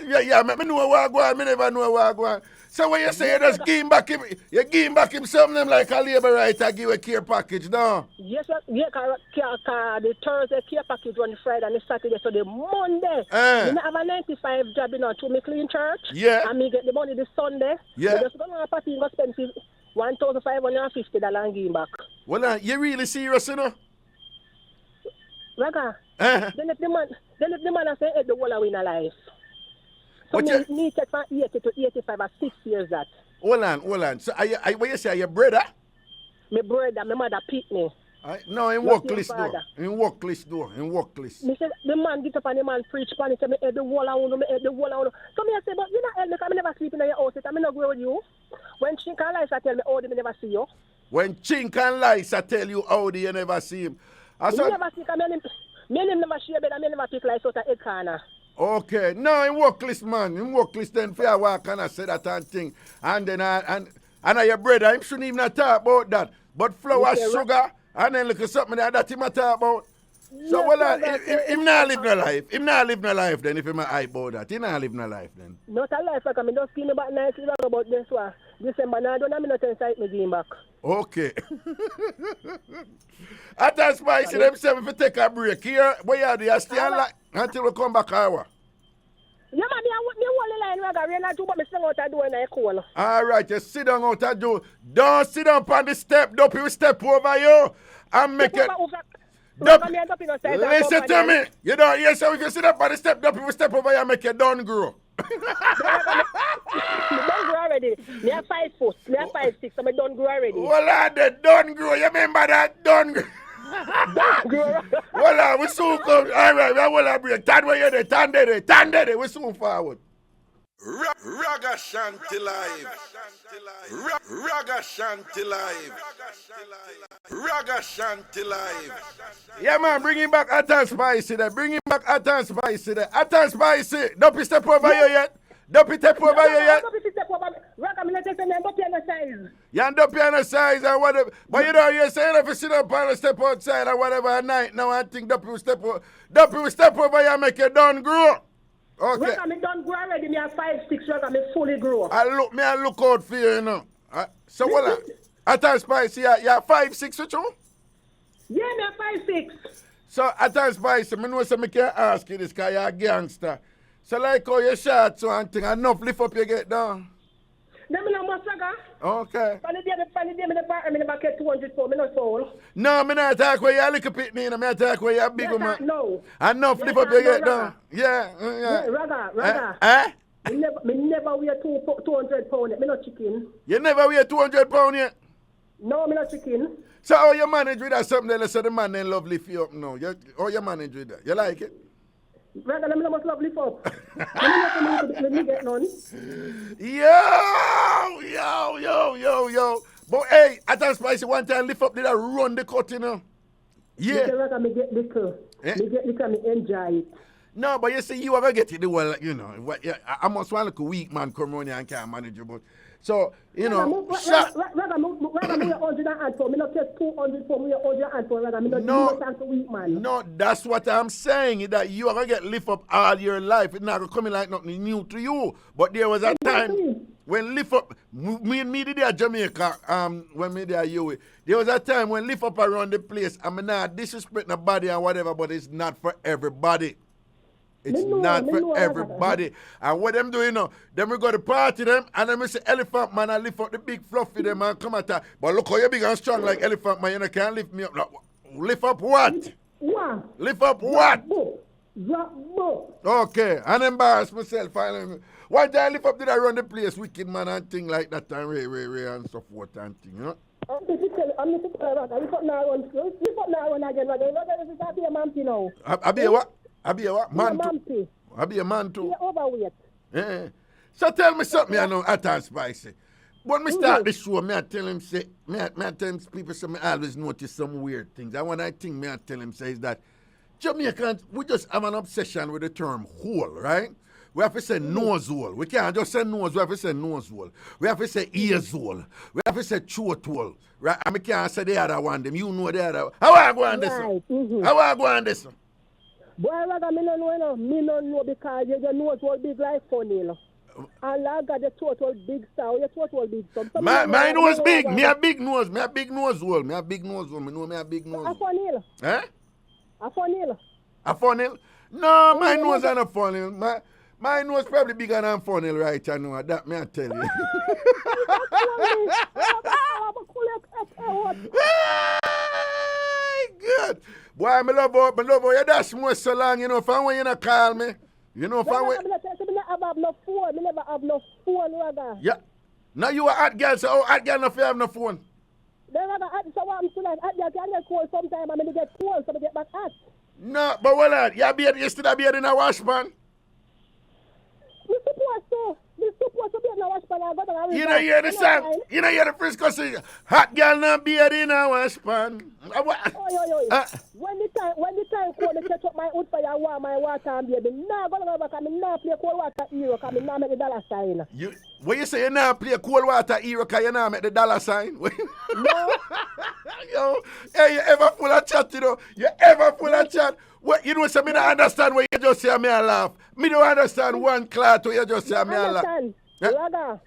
Yeah, me know what I go on. Me never know what I go on. So when you say you just give him back him something them like a labor right to give a care package, no? Yes, yeah, the Thursday care package on the Friday and the Saturday, so the Monday. You have a 95 job, you know, to me clean church. Yeah. And me get the money this Sunday. Yeah. So just go to a party and go spend $1,550 and give him back. Well, you really serious, you know? Raga, then if the man say the whole win a life. So me take from 80 to 85 or 6 years that. Hold on. So what you say, are your brother? My brother, my mother picked me. No, in work list though. In work list. Me say, the man get up and the man preach and he say, me head the wall around, So me I say, but you not help me because I never sleep in your house, I not go with you. When Chink and Liza tell me, me never see you. When Chink and Liza tell you, you never see him. Me never see him, me never share bed, me never pick Liza out of a corner. Okay, no, in work list, man. In work list, then fair work and I say that and thing. And then and your brother, him shouldn't even talk about that. But flour, sugar, and then look at something that him talk about. So him not live no life. Him not live no life then if him hype about that. He not live no life then. Not a life, like I mean, just give me back nicely about this one. December, now I don't have me nothing inside me give him back. Okay. At that spicy themselves if you take a break here, what you do, you stay like until we come back hour. Yeah, man, me hold the line, Raga. We're not too, but me sing out the door and I call. All right, you sit down out the door. Don't sit down on the step. Don't you step over you and make it. Listen to me. You don't hear so if you sit up on the step, don't you step over you and make it done grow. Me done grow already. Me have 5 foot. Me have 5'6", so me done grow already. Well, the done grow. You remember that done grow? Well, we soon come. All right, we will break. Turn where you're there. Turn there. We soon forward. Ragashanti live. Ragashanti live. Yeah, man, bring him back hot and spicy there. Hot and spicy. Don't be step over you yet. Raga, me not take them up on the size. You end up on the size and whatever. But you know, you're saying if you sit up on a step outside or whatever at night, now I think Duppy will step over you and make it done grow. Okay. Raga, me done grow already. Me have 5'6", Raga, me fully grow. I look out for you, you know. So what? At all spicy, you're 5'6", what you? Yeah, me 5'6". So at all spicy, I know some can ask you this because you're a gangster. So like how you shot so and thing, enough lift up you get down. Them no must Raga. Okay. Funny day, me the bar, me never get 200 pounds, me no soul. No, me not talk where you're a little pitney, me talk where you're a big man. No. Enough lift up you get down. Yeah. Raga. Me never wear 200 pounds, me no chicken. You never wear 200 pounds yet? No, me no chicken. So how you manage with that something that so the man then love lift you up now? How you manage with that? You like it? Raga, me no must love lift up. Me get none. Yo. But hey, at that spicy one time lift up did I run the cut, you know? Yeah. Raga, me get liquor. Me get liquor, me enjoy it. No, but you see, you ever get it the well, you know. I must want like a weak man come around here and can't manage it, but so, you know. Raga, me 100 and for me not take 200 for me 100 and for Raga, me not chance a weak man. No, that's what I'm saying, that you are going to get lift up all your life. It's not going to come in like nothing new to you. But there was a time when lift up, me did at Jamaica, when me there you, there was a time when lift up around the place, I mean, not disrespect nobody and whatever, but it's not for everybody. It's not for everybody. And what them doing now, them we go to party them, and then we say elephant man, I lift up the big fluffy them and come at that. But look how you big and strong like elephant man, you can't lift me up. Lift up what? Lift up what? Okay, and embarrass myself. One time I lift up did I run the place, wicked man and thing like that, and Ray and so forth and thing, you know? I'm lift up now again, this is a man now. I be a what? I be a what? Man too. I be a man too. You're overweight. Yeah. So tell me something I know at all spicy. When me start the show, me I tell him say, me I tell him people say me always notice some weird things. And one I think me I tell him say is that Jamaicans, we just have an obsession with the term hole, right? We have to say nose hole. We can't just say nose, we have to say nose hole. We have to say ears hole. We have to say throat hole. Right? And we can't say the other one, them. You know the other one. How I go on this one? How I go on this one? Boy, Raga, me no know, Me no know because your nose was big like funnel. And Raga, the throat was big, so your throat was big. My nose big. Me a big nose. Me a big nose hole. Me a big nose hole. Me know me a big nose hole. A funnel. Eh? A funnel. A funnel? No, my nose ain't a funnel. My nose probably bigger than a funnel right now. That me I tell you. Good. Boy, I love how you dash more so long, you know, from when you not call me. You know, from when... I never have no phone. I never have no phone, Raga. Yeah. Now you a hot girl, so how hot girl not have no phone? Then Raga, so what I'm saying, hot girl can get cold sometime, and I get cold, so I get back hot. No, but hold on. You still have beard in a wash pan? You supposed to be in a wash pan. You know hear the song? You know hear the first question? Hot girl not beard in a wash pan. When the time cold, they catch up my wood fire, warm my water and baby. Now go back and now play cold water hero, because I now make the dollar sign. When you say you now play cold water hero, because you now make the dollar sign? No. Yo, hey, you ever full of chat, you know? You ever full of chat? What, you know, so me don't understand what you just say me and laugh. Me don't understand one clout what you just say me and laugh. Raga,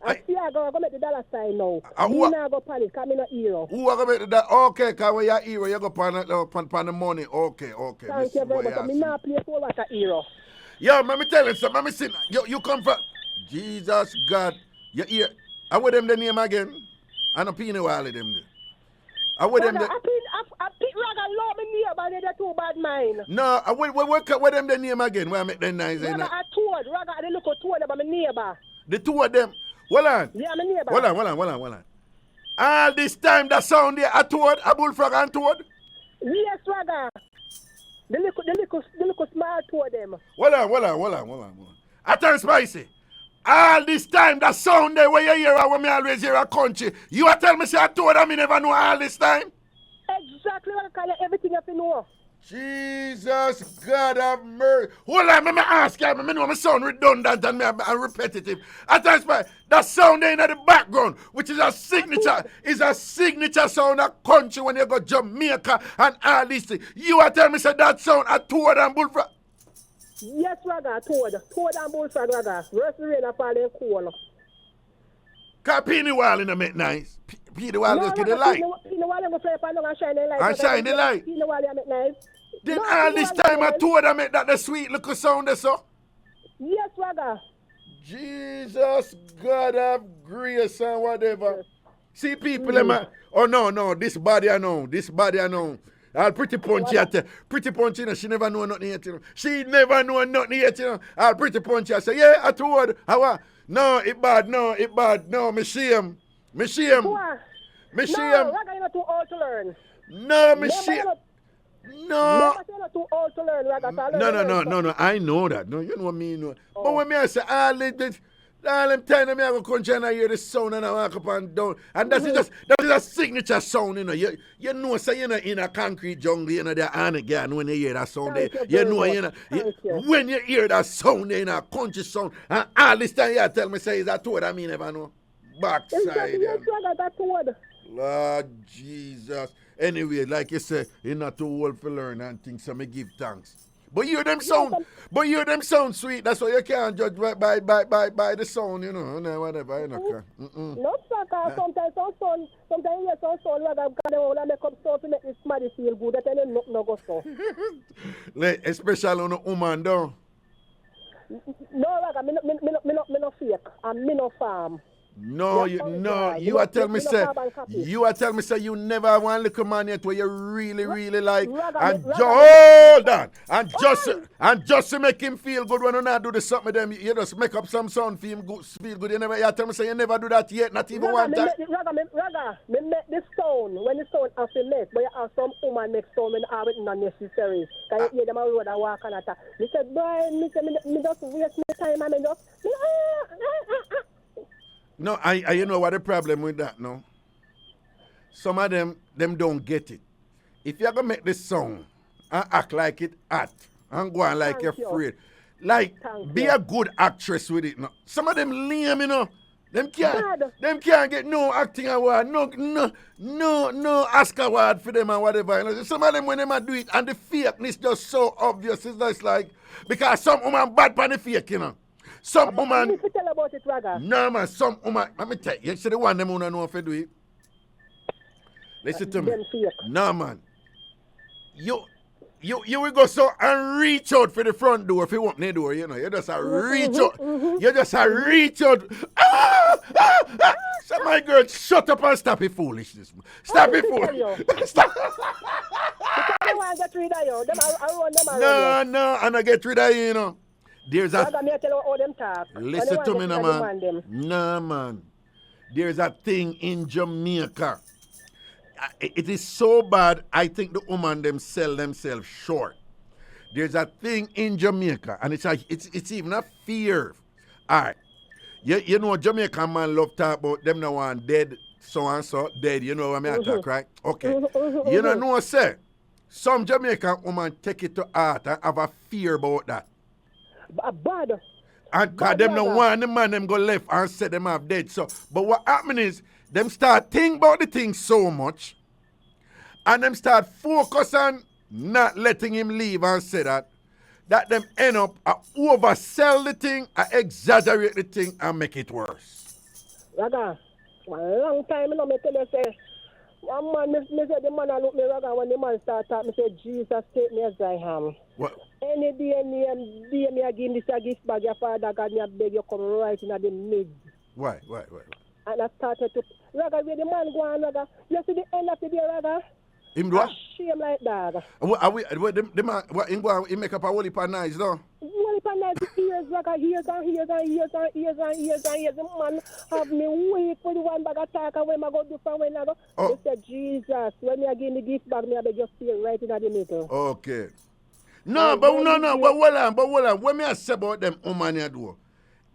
I see I go make the dollar sign now. Me now go panic, because I'm not hero. Who are going to make the dollar? Okay, because when you're hero, you go pan the money. Okay. Thank you very much. I now play cold water hero. Yo, let me tell you something. Let me see. You come from... Jesus God. You hear? I with them the name again. I don't pin all of them. I with them the... I pick Raga low me nearby, they're too bad mine. No, I with them the name again. Where I make them nice. Raga, I told. Raga, I look at two of them, I'm a neighbor. The two of them? Hold on. Yeah, I'm a neighbor. Hold on. All this time, that sound there, a toad, a bullfrog and toad? Yes, Raga. The little small toad them. Hold on. I turn spicy. All this time, that sound there where you hear when me always hear a country, you are telling me say I told them me never know all this time? Exactly what I call everything you have to know. Jesus, God have mercy. Hold on, let me ask you, I know my sound redundant and repetitive. At times, that sound there in the background, which is a signature sound of country when you go Jamaica and all these things. You are telling me say that sound a toad and bullfrog? Yes, Raga, toad and bullfrog, Raga. Rest the rain and fall in cool. Because Penny Wall in the make nice. Peter Wall just get the light. And shine the light. Then all this time I told them make that the sweet little sound there, so. Yes, Raga. Jesus, God have grace and whatever. See people, them, oh no, this body I know. All pretty punchy at pretty punchy, you know, she never know nothing yet, you know. She never know nothing yet, you know. All pretty punchy, I say, yeah, I told her. No, it bad, no, me shame. No, Raga, you're not too old to learn. No, me shame. No. You're not too old to learn, Raga. No, I know that. No, you know what I mean. Oh. But when me I say, all them time me I go country and I hear the sound and I walk up and down. And that is a signature sound, you know. You know, say you're in a concrete jungle, you know, there and again when you hear that sound there. You know, when you hear that sound there in a country sound, and all this time you tell me, say, is that what I mean, never know. Backside. Lord Jesus. Anyway, like you say, you're not too old for learn and things, so me give thanks. But you hear them sound sweet. That's why you can't judge by the sound, you know, whatever, you know. No, sucker. Sometimes you hear some sound, because they want to make up sound to make this smarty feel good. That ain't nothing no go so. Especially on a woman, though. No, Raga, me no fake, and me no farm. No, you are telling me say you never have one little man yet where you really like and hold on and just to make him feel good when you not do the something with them, you just make up some sound for him feel good. You tell me say you never do that yet, not even one time. Raga, me make the sound when the sound has to make, but you have some woman make sound when I not necessary. Can you hear them a road and walk and attack? Me said, boy, me just waste my time and me just No, you know what the problem with that, no? Some of them don't get it. If you're going to make this song and act like it hot and go on like you're afraid, be a good actress with it, no? Some of them lame, you know? Them can't get no acting award, no Oscar award for them and whatever. You know? Some of them, when they do it, and the fakeness just so obvious, it's just like, because some woman bad for the fake, you know? Some woman. You tell about it, Raga. No, man, some woman. Let me tell you. You see the one them who don't know if they do it. Listen to me. No, man. You will go so and reach out for the front door if you want the door, you know. You just reach out. You just reach out. So my girl, shut up and stop your foolishness. Stop your foolishness. Stop. No, and I get rid of you, you know. There's a listen to me now, man. No, man. There's a thing in Jamaica. It is so bad, I think the woman them sell themselves short. There's a thing in Jamaica, and it's even a fear. All right. You know, Jamaican man love talk about them now one dead, so and so, dead. You know what I mean? Talk, right? Okay. You know, say, some Jamaican woman take it to heart and have a fear about that. Bad. And cause them no want the man them go left and set them off dead. So, but what happen is them start think about the thing so much, and them start focus on not letting him leave and say that them end up oversell the thing, exaggerate the thing, and make it worse. Raga, one long time I tell you say, one man me say the man look me Raga when the man start talking, me say Jesus take me as I am. What? Any day me I give this a gift bag, your father God me I beg you come right in the mid. Why? And I started to Raga where the man go on, Raga. You see the end of the day, Raga? Him do what? Shame like that. The man he make up a whole heap of nice, though. Whole heap of nice years, Raga, years. The man have me wait for the one bag of talk and when I go do from when I go. He said, Jesus, when I give me gift bag, me I beg you stay right in the middle. Okay. But hold on. What me I say about them woman here do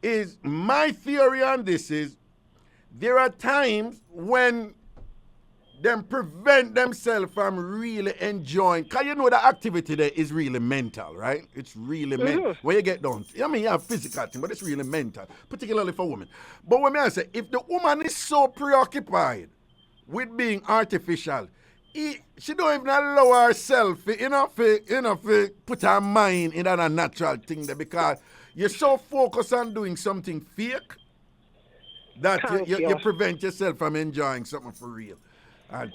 is my theory on this is there are times when them prevent themselves from really enjoying, because you know the activity there is really mental, right? It's really mental. When you get done, I mean you have physical thing, but it's really mental, particularly for women. But what me I say, if the woman is so preoccupied with being artificial, she don't even allow herself to put her mind in that natural thing there, because you're so focused on doing something fake that Thank you prevent yourself from enjoying something for real. I'm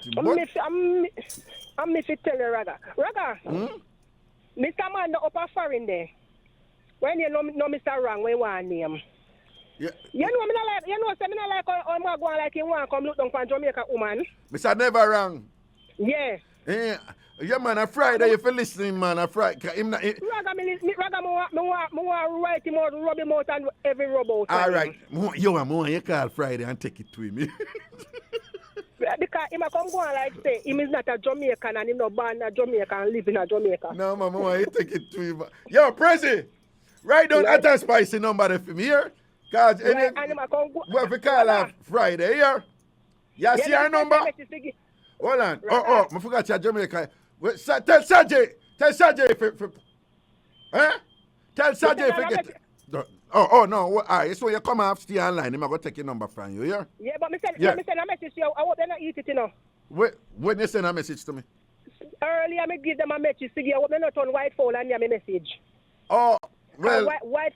if you tell you, Raga. Mr. Man, the upper foreign there. When you know Mr. Wrong, we want name. Yeah. You know, say me not like I'm going like you want come look down for Jamaica woman. Mr. Never Wrong. Yeah. Yeah, man, a Friday, if you're listening, man, a Friday. Raga, me want write him out, rub him out, and every rub out. All right. You call Friday and take it to him. Because he might come go and like say, he is not a Jamaican and he not born in Jamaica and live in Jamaica. No, man, I want you take it to him. Yo, Prezi, write down at a spicy number for me here. Because we have to call off Friday here. You see our number? Hold on. Right. I forgot your Jamaica. Tell Sajay if Tell Sajay if you get it. No. All right, so you come off, stay online. I'm going to take your number from you, yeah? Yeah, but me send a message to you. I hope they not eat it, you know. When you send a message to me? Earlier, I give them a message to you. I hope they not on white phone and give me a message. Oh, well. White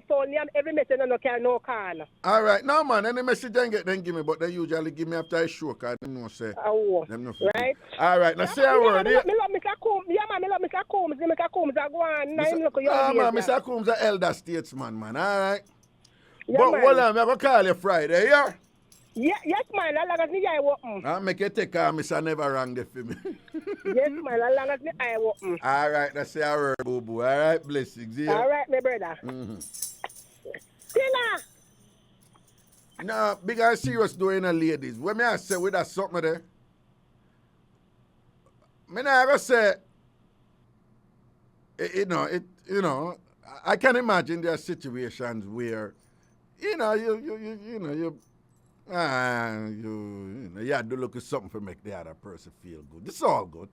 phone, every message no call. All right. No, man, any message they get, then give me, but they usually give me after I show, because I don't know, say. Oh, right. All right, now say a word. Me love Mr. Combs. Yeah, man, me love Mr. Combs. Mr. Combs, I go on. Man, Mr. Combs is an elder statesman, man, all right? Yeah, but man. hold on, I'm going to call you Friday, yeah? Yes, man, as long as me eye open. I'll make you take care, Mr. Never Wrong there for me. Yes, man, as long as me eye open. All right, that's a word, boo-boo. All right, blessings. Yeah? All right, my brother. Tina! No, big and serious doing a ladies. When me I say with that something there, me not ever say, I can imagine there are situations where, you have to look at something to make the other person feel good. This is all good.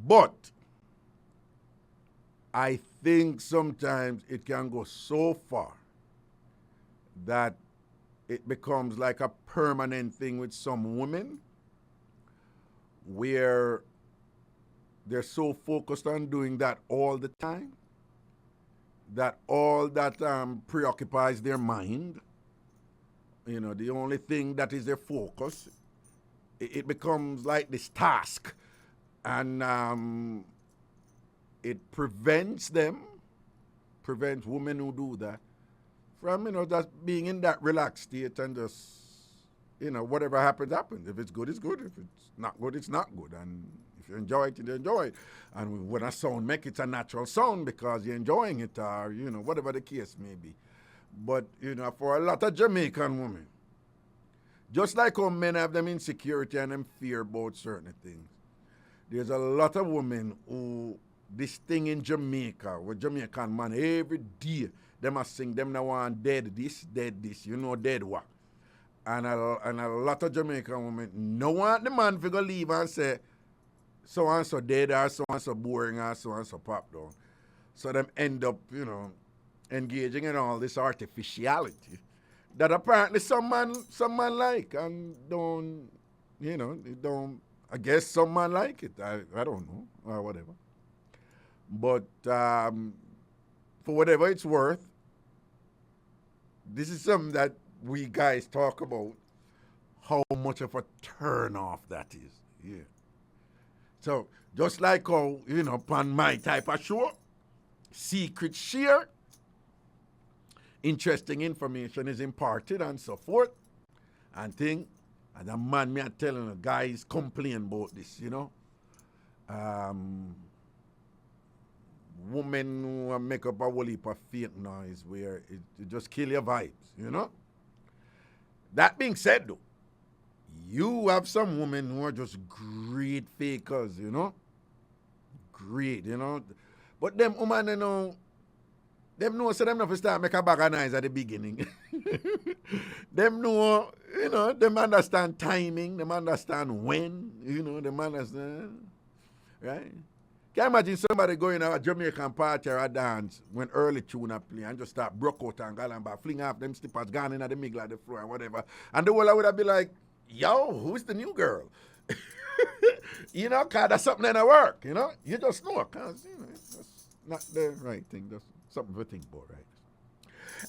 But I think sometimes it can go so far that it becomes like a permanent thing with some women where they're so focused on doing that all the time that all that preoccupies their mind, the only thing that is their focus, it becomes like this task, and it prevents women who do that from, just being in that relaxed state and just, whatever happens. If it's good, it's good. If it's not good, it's not good. And if you enjoy it, you enjoy it. And when a sound, make it a natural sound because you're enjoying it or, whatever the case may be. But, for a lot of Jamaican women, just like how men have them insecurity and them fear about certain things, there's a lot of women who, this thing in Jamaica, with Jamaican man, every day, they must sing, them now want dead this, dead what. And a lot of Jamaican women no want the man to go leave and say, so-and-so dead or so-and-so boring or so-and-so pop down. So them end up, engaging in all this artificiality that apparently some man like and don't, I guess some man like it. I don't know, or whatever. But for whatever it's worth, this is something that we guys talk about, how much of a turn off that is. Yeah. So just like how, upon my type of show, secret share, interesting information is imparted and so forth. And the man me are telling the guys complain about this, women who make up a whole heap of fake noise where it just kill your vibes, That being said, though, you have some women who are just great fakers, Great, But them women, them know, so them not start make a bag of noise at the beginning. Them know, them understand timing, them understand when, them understand, right? Can you imagine somebody going to a Jamaican party or a dance when early tune up play and just start broke out and galamba, fling off them slippers, gone in at the middle of the floor and whatever. And the whole would have be like, yo, who's the new girl? Cause that's something that work, You just know, cause, it's not the right thing. That's something to think about, right?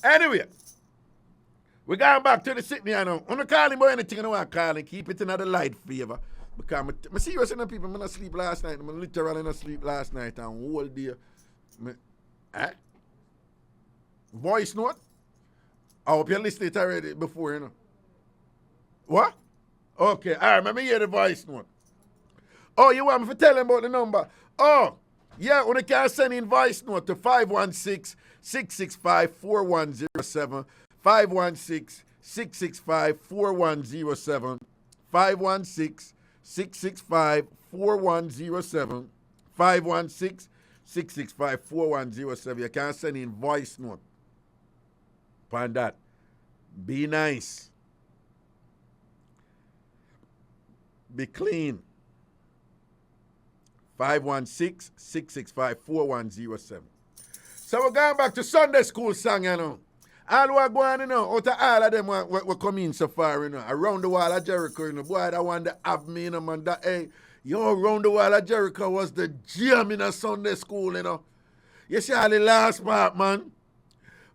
Anyway, We going back to the Sydney, I know. I'm not calling about anything I don't want to call and keep it in the light favor. Because I'm serious enough people, I'm not sleep last night. I'm literally not sleep last night and whole day. Voice note? I hope you listened to it already before, you know. What? Okay, all right, let me hear the voice note. Oh, you want me to tell them about the number? Oh, yeah, when you can send in voice note to 516-665-4107, 516-665-4107, 516-665-4107, 516-665-4107. You can send in voice note. Find that. Be nice. Be clean. 516-665-4107. So we're going back to Sunday school song, you know. All who are going, you know, out of all of them were coming so far, you know, around the wall of Jericho, you know. Boy, that one that have me, you know, man, that, hey, yo, around the wall of Jericho was the jam in a Sunday school, you know. You see all the last part, man.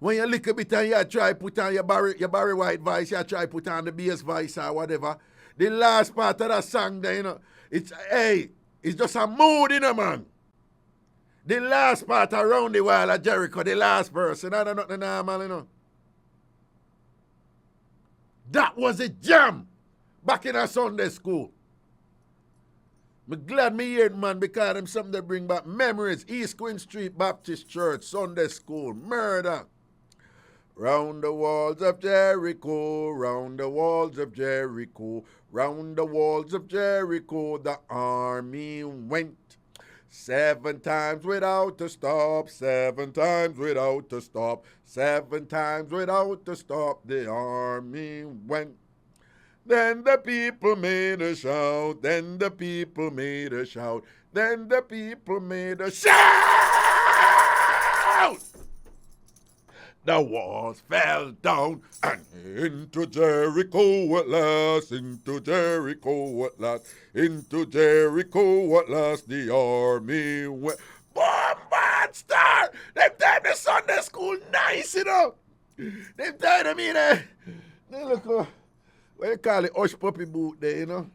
When you lick a bit and you try put on your Barry White voice, you try put on the bass voice or whatever. The last part of that song there, you know, it's just a mood, you know, man. The last part around the wall of Jericho, the last verse, you know, nothing normal, you know. That was a jam back in our Sunday school. I'm glad me hear it, man, because I'm something that bring back memories. East Queen Street Baptist Church, Sunday school, murder. Round the walls of Jericho, round the walls of Jericho, round the walls of Jericho, the army went. 7 times without a stop, 7 times without a stop, 7 times without a stop, the army went. Then the people made a shout, then the people made a shout, then the people made a shout! The walls fell down and into Jericho at last, into Jericho at last, into Jericho at last, the army went. Bombard star! Them time the Sunday school nice, you know. Them time I mean, they look, what you call it, hush puppy boot there, you know.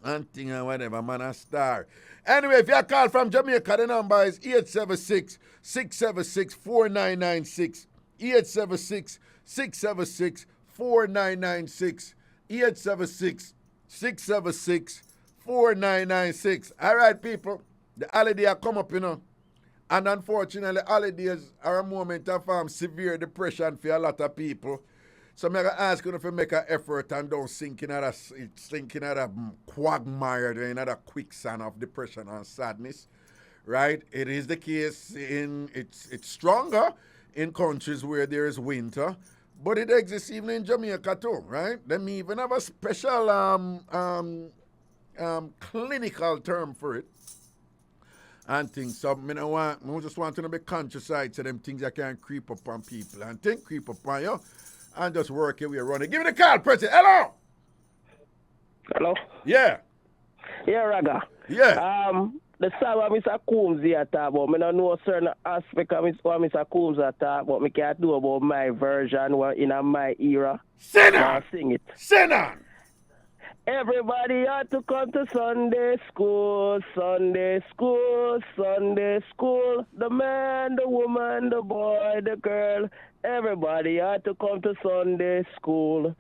And thing and whatever, man, a star. Anyway, if you call from Jamaica, the number is 876-676-4996. 876-676-4996. 876-676-4996. All right, people. The holiday are come up, you know. And unfortunately, holidays are a moment of severe depression for a lot of people. So I'm going to ask you to make an effort and don't sink in a quagmire, in a quicksand of depression and sadness, right? It is the case it's stronger in countries where there is winter, but it exists even in Jamaica too, right? They even have a special clinical term for it and things. So I just want to be conscious of them things that can creep up on people and think creep up on you. And just work your way around it. Give me the call, President. Hello. Hello. Yeah. Yeah, Raga. Yeah. The song what Mr. Coombs here talk about, I don't know a certain aspect of what Mr. Coombs talk about. I can't do about my version in my era. Sing on. Sing it. Sing on. Everybody ought to come to Sunday school, Sunday school, Sunday school. The man, the woman, the boy, the girl. Everybody ought to come to Sunday school.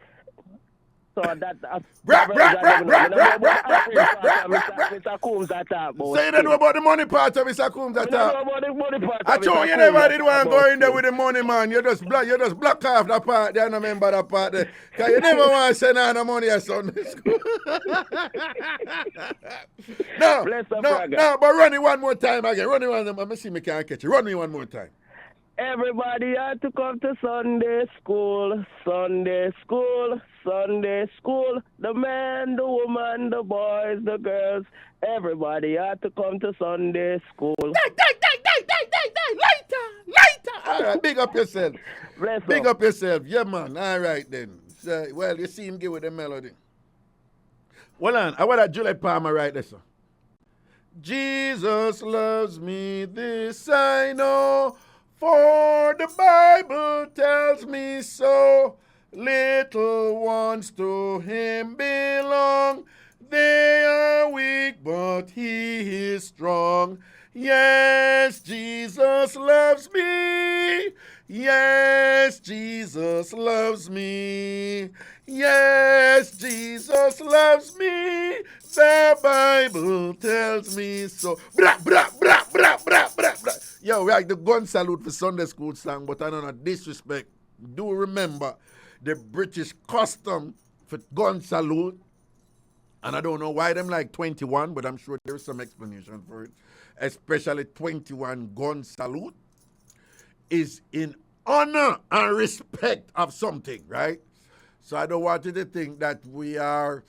So that Mr. Coombs that talk about. So you don't know about the money part of Mr. Coombs that talk. I don't know about the money part. I told you never did want to go in there with the money, man. You just block off that part there and remember that part there. Because you never want to send out the money at Sunday school. No, but run it one more time again. Run it one more time. Let me see if I can catch you. Run me one more time. Everybody ought to come to Sunday school, Sunday school, Sunday school. The man, the woman, the boys, the girls. Everybody ought to come to Sunday school. Later. All right, big up yourself. Big up yourself. Yeah, man. All right, then. So, well, you see him give with the melody. Well, on. I want that Juliet Palmer right there, sir. Jesus loves me, this I know. For the Bible tells me so. Little ones to him belong. They are weak, but he is strong. Yes, Jesus loves me. Yes, Jesus loves me. Yes, Jesus loves me. The Bible tells me so. Bra, bra, bra, bra, bra, bra, bra. Yo, we like the gun salute for Sunday school song, but I don't know, disrespect. Do remember the British custom for gun salute, and I don't know why them like 21, but I'm sure there's some explanation for it. Especially 21 gun salute is in honor and respect of something, right? So I don't want you to think that we are,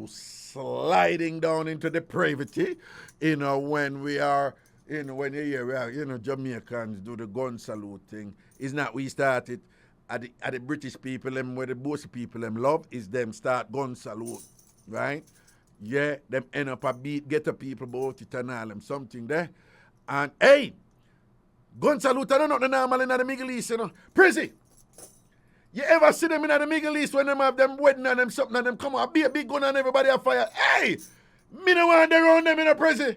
sliding down into depravity, when we are, when you hear, Jamaicans do the gun salute thing. It's not we started. At the British people, where the most people love is them start gun salute, right? Yeah, them end up a beat, get the people about it and all them something there. And hey, gun salute are not the normal in the Middle East, Prezi, you ever see them in the Middle East when them have them wedding and them something and them come out, be a big gun and everybody have fire? Hey, me no want them around them in a Prezi.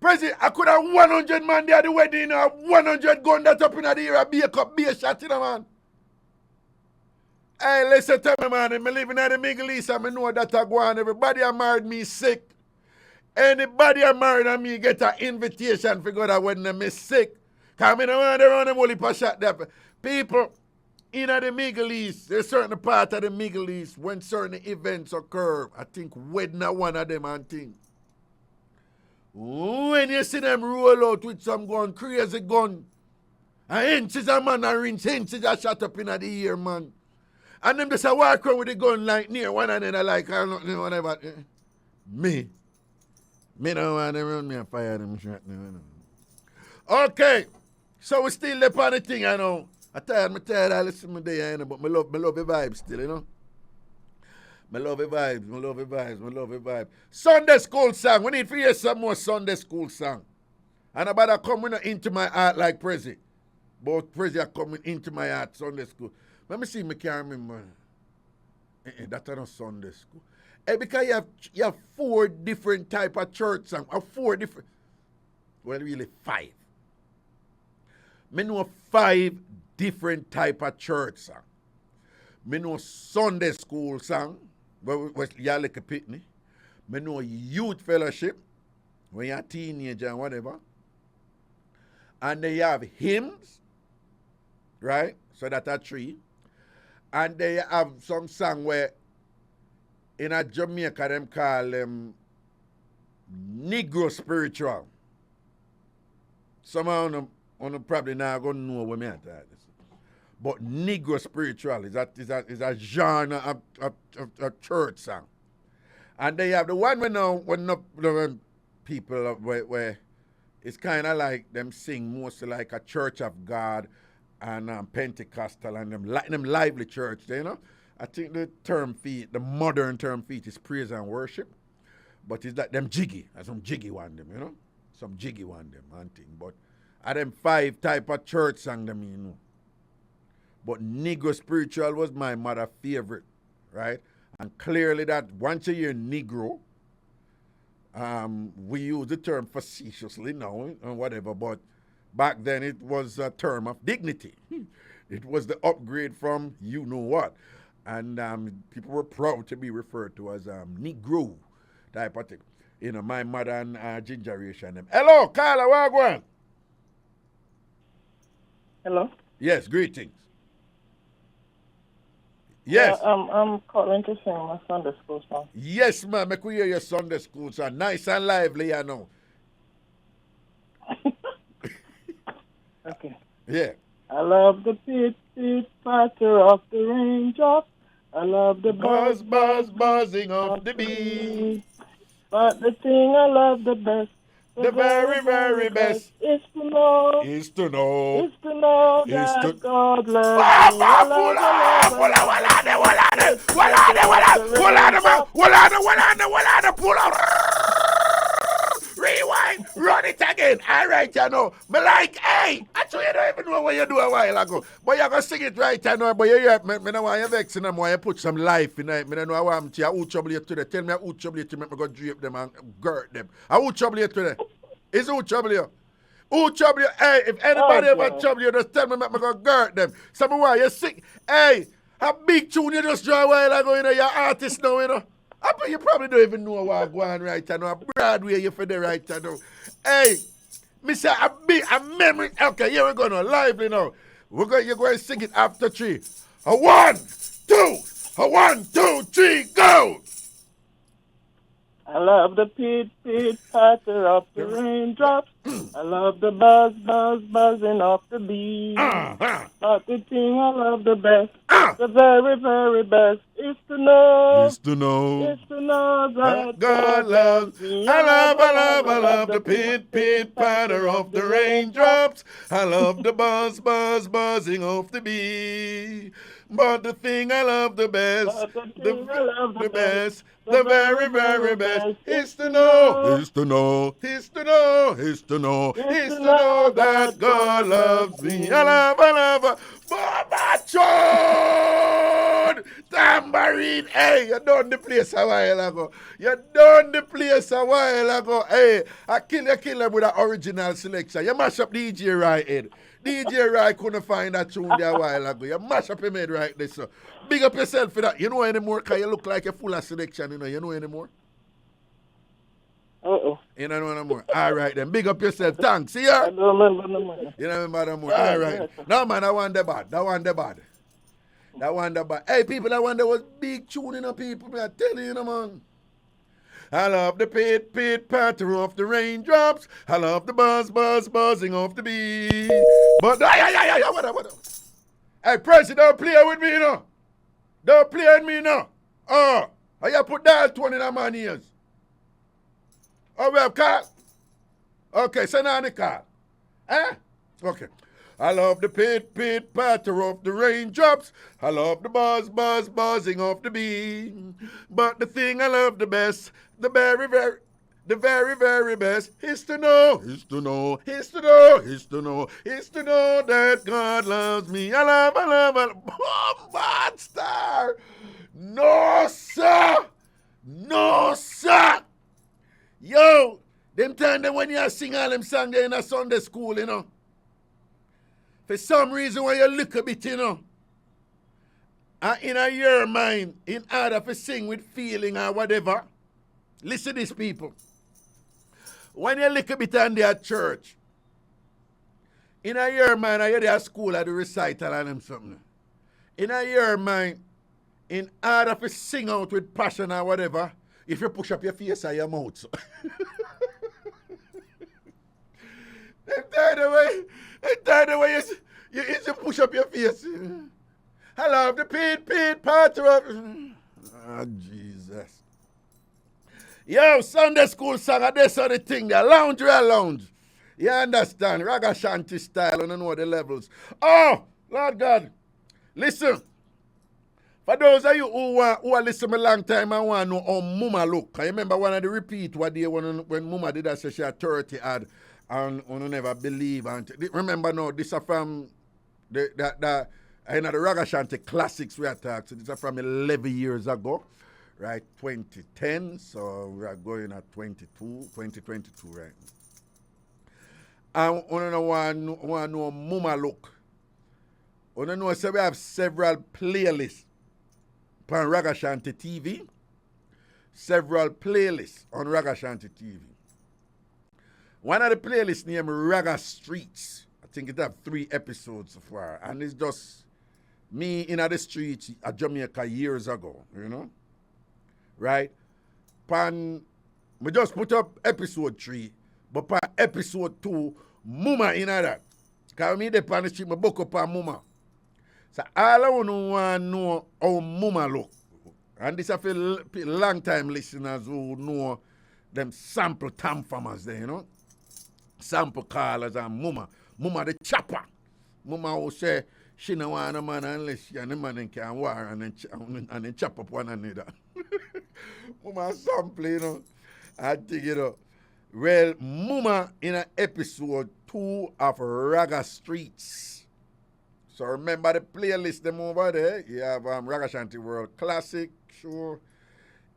Prezi, I could have 100 man there at the wedding, 100 gun that up in the air, be a cup, be a shot in a man. Hey, listen to me, man. I live in the Middle East and I know that I go on. Everybody I married me sick. Anybody I married and me get an invitation for go to wedding them is sick. Because I don't want to run them only for shot there. People in the Middle East, there's certain part of the Middle East when certain events occur. I think wedding are one of them and thing. When you see them roll out with some gun, crazy gun, and inches a man and rinse, inches a shot up in the ear, man. And them just walk around with the gun like near one and then I like, I don't know, whatever. Me don't want them around me and fire them shot. No. Okay, so we still up on the thing, I know. I'm tired, I listen to my day, but I love the vibe still, I love the vibes. Sunday school song, we need to hear some more Sunday school song. And about to come into my heart like Prezi. Both Prezi are coming into my heart, Sunday school. Let me see if I can remember. That's not Sunday school. Because you have 4 different type of church songs. Or 4 different. Well, really 5. I know 5 different type of church song. I know Sunday school song. Where you like a picnic. I know youth fellowship. When you're a teenager and whatever. And they have hymns. Right? So that's a 3. And they have some song where in a Jamaica them call them Negro spiritual. Some of them probably not gonna know what I mean. But Negro spiritual is a genre of church song. And they have the one when people where it's kind of like them sing mostly like a Church of God and Pentecostal and them lively church, I think the modern term feet is praise and worship, but it's like them jiggy, some jiggy one them, some jiggy one them and thing. But are them 5 type of church song them, But Negro spiritual was my mother's favorite, right? And clearly that once you hear Negro, we use the term facetiously now and whatever, but back then it was a term of dignity. It was the upgrade from you know what. And people were proud to be referred to as Negro type of thing. My mother and Ginger Ration them. Hello, Carla, wagwan. Hello? Yes, greetings. Yes. I'm calling to sing my Sunday school song. Yes, ma'am. I could hear your Sunday school song. Nice and lively, I know. Okay. Yeah. I love the pit patter of the raindrop. I love the buzzing of the bee. But the thing I love the best, the very, very best, is to know that God loves me. Rewind. Run it again. All right, you know. Me like, hey, actually, you don't even know what you do a while ago. But you're going to sing it right, you know. But you hear me don't want you vexing them. I want you put some life in it. I don't know how I'm to you. Who trouble you today? Tell me who trouble you to make me go drape them and girt them. Who trouble you today? Is who trouble you? Who trouble you? Hey, if anybody ever trouble you, just tell me make me go girt them. Some why you sick. Hey, a big tune you just draw a while ago, you know. You're artist now, you know. I bet you probably don't even know what's going on right now. A Broadway you for the right now. Hey, me say a memory. Okay, here we go now. Lively now. You're going to sing it after 3. A 1, 2, a 1, 2, 3, go. I love the pit, patter of the raindrops. I love the buzzing of the bees. But the thing I love the best, the very, very best, is to know that God loves me. I love the pit, patter of the raindrops. I love the buzzing of the bee. But the thing I love the best, the best, the very, very best, is to know that God loves me. I love, Babachon! Tambourine, hey, you done the place a while ago. Hey, I kill them with an original selection. You mash up DJ right head. DJ Rai couldn't find that tune there a while ago. You mash up your head right there, so. Big up yourself for that. You know anymore, because you look like you're full of selection, you know. You know anymore? Uh-oh. You don't know anymore. All right, then. Big up yourself. Thanks. See ya? I don't remember no more. You don't remember no more. All right. No, man, that one the bad. Hey, people, that one there was big tune, you know, people. I tell you, man. I love the pit, patter of the raindrops. I love the buzzing of the bee. But, what? Hey, President, don't play with me, you know. Don't play with me, you know. Oh, you put that 20 in my ears. Oh, we have call? Okay, send on the call. Okay. I love the pit, patter of the raindrops. I love the buzzing of the bee. But the thing I love the best, the very, very best, is to know that God loves me. I love, Bombard Star. No, sir. Yo, them time when you sing all them songs there in a Sunday school, you know. For some reason, when you look a bit, you know, and in your mind, in order to sing with feeling or whatever, listen to this, people. When you look a bit on their church, in your mind, you're there at school at the recital and them something. In your mind, in order to sing out with passion or whatever, if you push up your face or your mouth. So. The way you push up your face. I love the pit, patter of... Oh, Jesus. Yo, Sunday school song, that's the thing there. Lounge. You understand? Ragashanti style, I don't know the levels. Oh, Lord God. Listen. For those of you who are listening a long time and want to know how Mama look. I remember one of the repeat what day when Mama did that, she had 30 ad. And you never believe. And remember now, this is from the Ragashanti classics we are talking. This is from 11 years ago, right? 2010. So we are going at 2022, right? And you know want to know Mama look. You know, so we have several playlists on Ragashanti TV. Several playlists on Ragashanti TV. One of the playlists named Raga Streets. I think it have 3 episodes so far. And it's just me in the streets at Jamaica years ago, you know? Right? We just put up episode 3, but pan episode 2, Mama in that. Because me dey on the street, I book up on Mama. So all I want to know how Mama look. And this is for long time listeners who know them sample TamFamers there, you know? Sample callers and Mama the chopper. Mama will say she no want a man unless she and the man can war and then chop up one another. Mama sample, you know. I dig it up. Well, Muma in episode 2 of Raga Streets. So remember the playlist them over there. You have Ragashanti World Classic show.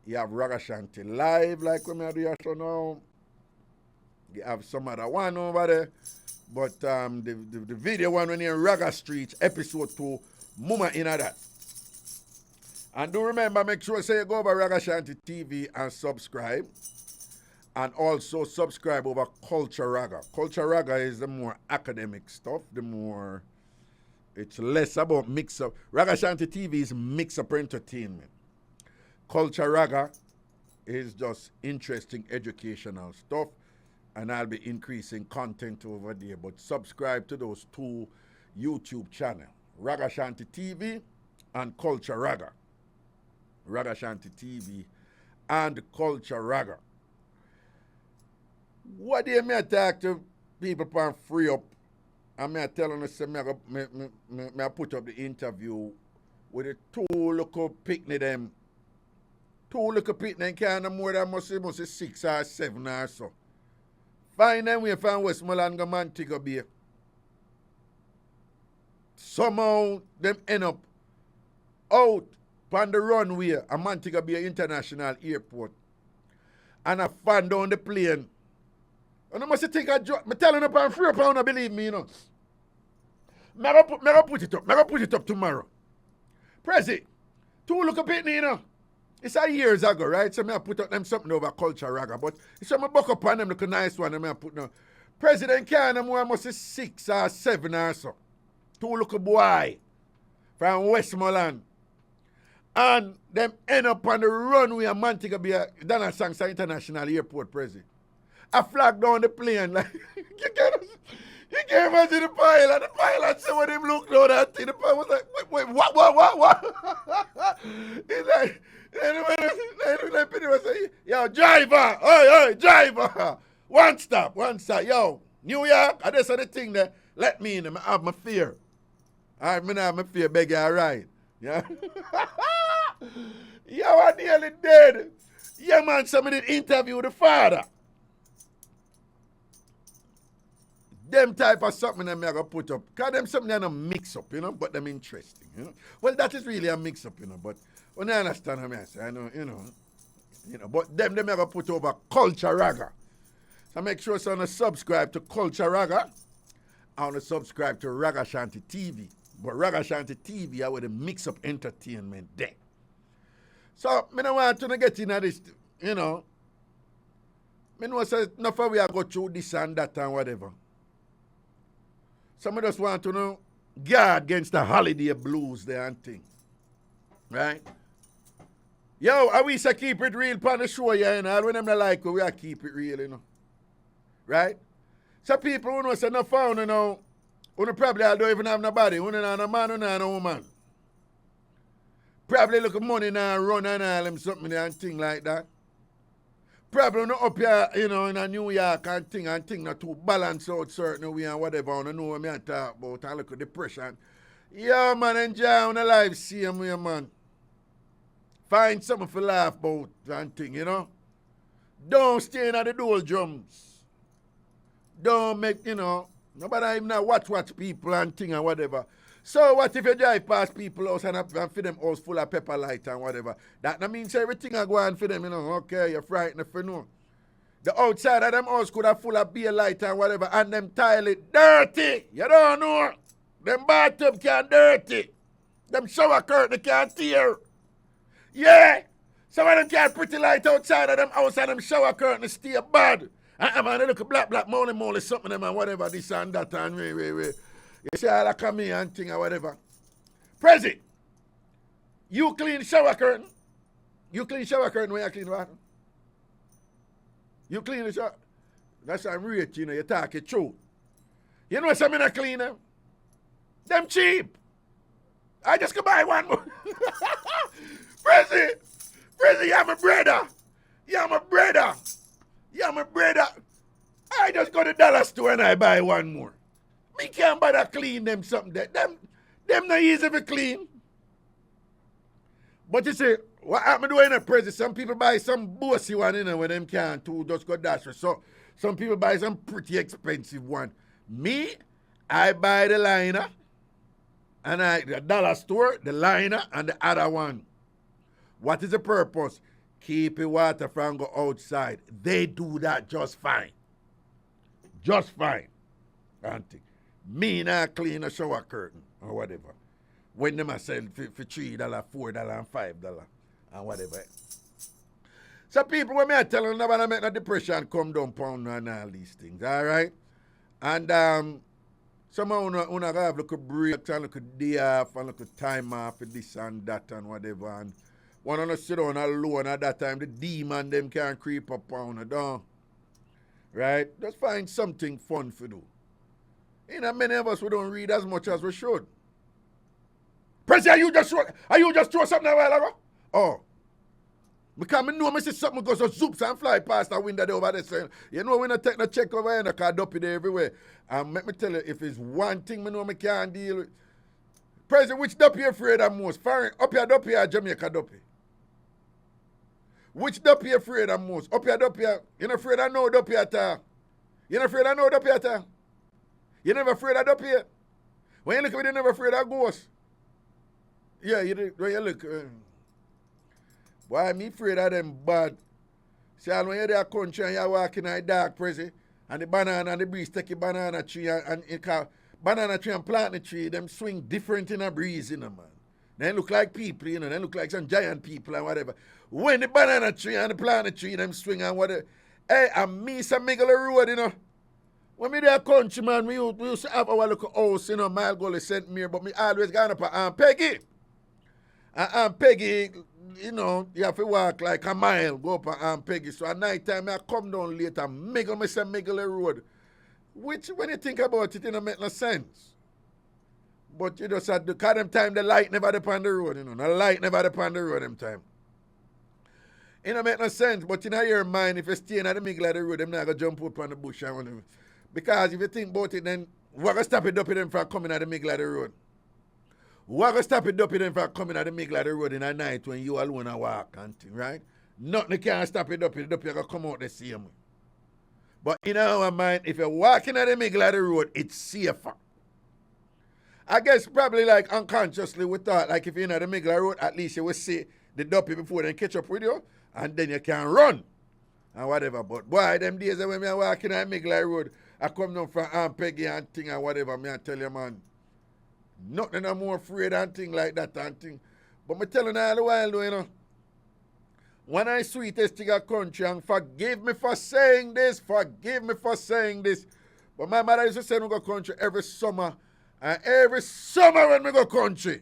You have Ragashanti Live, like we may do your show now. You have some other one over there. But the video one when you're in Raga Streets, episode 2, Muma in that. And do remember, make sure you go over Ragashanti TV and subscribe. And also subscribe over Culture Raga. Culture Raga is the more academic stuff, it's less about mix-up. Ragashanti TV is mix-up entertainment. Culture Raga is just interesting educational stuff, and I'll be increasing content over there. But subscribe to those 2 YouTube channels, Ragashanti TV and Culture Raga. Ragashanti TV and Culture Raga. What do you mean talk to people from Free Up? I mean, I tell them, I put up the interview with the 2 little picnic them. 2 little picnic kind of more than must say 6 or 7 or so. Find them way from Westmoreland and Montego Bay. Somehow them end up out on the runway at Montego Bay International Airport. And I found down the plane. And I must think I joke. I'm telling you, I'm free up, I don't believe me, you know. I'm going to put it up tomorrow. Prezi, 2 look up at me, you know. It's a years ago, right? So I put up them something over Culture Raga. But it's some buck up on them, look a nice one. I put now. President Khan, more must say 6 or 7 or so. 2 look a boy from Westmoreland. And them end up on the runway at Montego Bay International Airport, Prezi. I flagged down the plane like you can't imagine the pilot. The pilot said when him looked down that thing, the pilot was like, wait, what? He's like, he was like, yo, driver, hey, driver. One stop. Yo, New York, I just said the thing there. Let me in, I have my fear. All right, I have my fear, beg you, all right. Yeah. Yo, I nearly dead. Yeah, man, somebody did interview the father. Them type of something that I'm going to put up. Because them something that a mix-up, you know, but them interesting, you know. Well, that is really a mix-up, you know, but when I understand what I say, I know, you know, but them I'm going to put over Culture Raga. So make sure you subscribe to Culture Raga. I want to subscribe to Ragashanti TV. But Ragashanti TV, I want to mix up entertainment there. So, I don't want to get into this, you know. I know say enough of we are go through this and that and whatever. Some of us want to know guard against the holiday blues there and thing. Right? Yo, I wish I keep it real on the show, yeah, you know. When them not like we are keep it real, you know. Right? So people who know say no found, you know, who probably don't even have nobody, who not a man, who not a woman. Probably look at money now and run and all them something and thing like that. Probably not up here, you know, in a New York and thing not to balance out certain way and whatever. I don't know what I talk about and look at depression. Yeah, man, enjoy on the life same way, man. Find something to laugh about and thing, you know. Don't stay in at the dual drums. Don't make, you know, nobody even now watch people and thing and whatever. So what if you drive past people's house and for them house full of pepper light and whatever? That not means everything I go on for them, you know. Okay, you're frightened if you know. The outside of them house could have full of beer light and whatever, and them toilet dirty. You don't know. Them bathtub can dirty. Them shower curtain can tear. Yeah. Some of them can pretty light outside of them house and them shower curtain stay bad. And man, they look black, moly, something them and whatever, this and that and way. You see all that come here and thing or whatever. Prezi, you clean shower curtain. You clean shower curtain when you clean water. You clean the shower. That's what I'm rich, you know, you talk it true. You know something I clean them? Them cheap. I just could buy one more. Prezi, you're my brother. You're my brother. I just go to dollar store and I buy one more. Me can't bother clean them something there. Them not easy to clean. But you see, what happened doing in a present? Some people buy some bossy one, you know, when them can't too just go dash. So Some people buy some pretty expensive one. Me, I buy the liner, and the dollar store, the liner, and the other one. What is the purpose? Keep the water from go outside. They do that just fine. Just fine. Auntie. Me not clean a shower curtain or whatever. When them a sell for $3, $4, and $5 and whatever. So people, when me tell them never make no depression come down pound and all these things, all right? And somehow una have look at breaks and look at day off and look at time off for this and that and whatever. And one of us sit down alone at that time, the demon them can creep up on the down. Right? Just find something fun to do. You know, many of us we don't read as much as we should. Prezi, are you just throw something a while ago? Oh. Because I know I see something goes so zoops and fly past the window there over there saying, you know, when I take the check over here, I can't dump it everywhere. And let me tell you, if it's one thing I know I can't deal with. Prezi, which duppy you afraid of most? Foreign, up here duppy or Jamaica duppy? Which duppy you afraid of most? Up here duppy? You're not afraid of no duppy at all? You're not afraid of no duppy at all? You're never afraid of duppy yet? When you look at it, you're never afraid of ghosts? Yeah, when you look... Why me afraid of them bad? See, when you're there country and you're walking in the dark, Prezi, and the banana and the breeze take a banana tree and banana tree and plant the tree, them swing different in a breeze, you know, man. They look like people, you know, they look like some giant people and whatever. When the banana tree and the plant tree, them swing and whatever. Hey, and me some miggle road, you know. When me there country, man, we used to have our little house, you know, Mile Gully St. Mary, but me always gone up at Aunt Peggy. And Aunt Peggy, you know, you have to walk like a mile, go up at Aunt Peggy. So at night time, I come down later, miggle road. Which, when you think about it, it don't make no sense. But you just had to, because them time, the light never depend the road, you know. The light never depend the road them time. It don't make no sense, but in your mind, if you stay in the middle of the road, them not going to jump up on the bush and whatever. Because if you think about it, then we're going to stop it up them from coming at the middle of the road. We're going to stop it up them from coming at the middle of the road in the night when you alone and walk and thing, right? Nothing can stop it up, you're going to come out the same way. But in our mind, if you're walking at the middle of the road, it's safer. I guess probably like unconsciously we thought, like if you're in the middle of the road, at least you will see the duppy before they catch up with you, and then you can run and whatever. But boy, them days when I'm walking at the middle of the road, I come down from Aunt Peggy and thing and whatever, me I tell you, man, nothing I'm more afraid and thing like that and thing. But me telling you all the while, though, you know, when I sweetest thing a country, and forgive me for saying this, but my mother used to say we go country every summer, and every summer when we go country,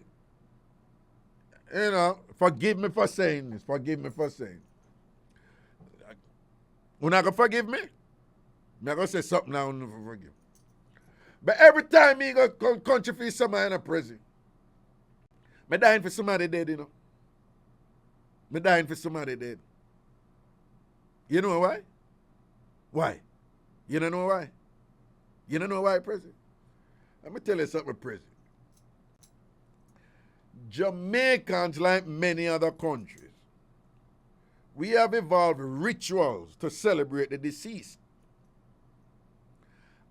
you know, forgive me for saying this, You're not going to forgive me? I'm going to say something now and never forgive. But every time me go country for summer in a prison, I'm dying for somebody dead, you know. I'm dying for somebody dead. You know why? Why? You don't know why? You don't know why, President? Let me tell you something, President. Jamaicans, like many other countries, we have evolved rituals to celebrate the deceased.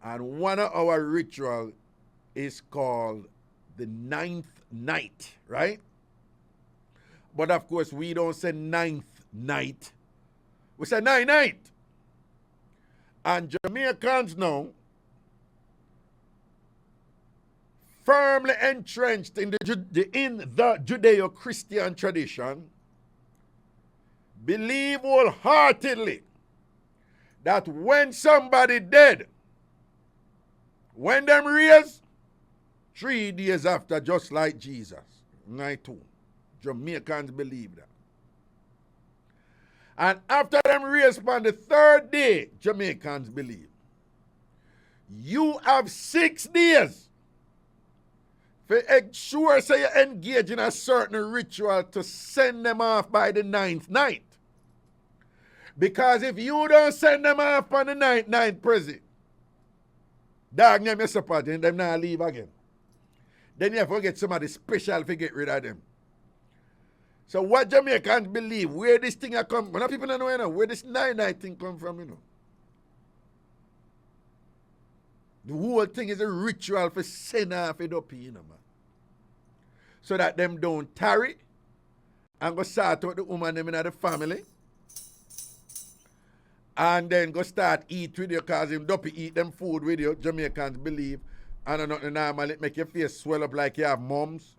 And one of our rituals is called the 9th night, right? But of course, we don't say 9th night. We say 9th night. And Jamaicans now, firmly entrenched in the Judeo-Christian tradition, believe wholeheartedly that when somebody dead, when them raised, 3 days after, just like Jesus, night 2. Jamaicans believe that. And after them raised on the 3rd day, Jamaicans believe. You have 6 days to ensure so you engage in a certain ritual to send them off by the 9th night. Because if you don't send them off on the 9th night, President, dog name your support and them not leave again. Then you have to get somebody special to get rid of them. So what Jamaicans believe, where this thing come, when people don't know, you know, where this 9th night thing come from, you know. The whole thing is a ritual for send off it up, you know, man. So that them don't tarry and go start out the woman them in the family. And then go start eat with you because him dopey eat them food with you. Jamaicans believe. And not normal, it make your face swell up like you have mums.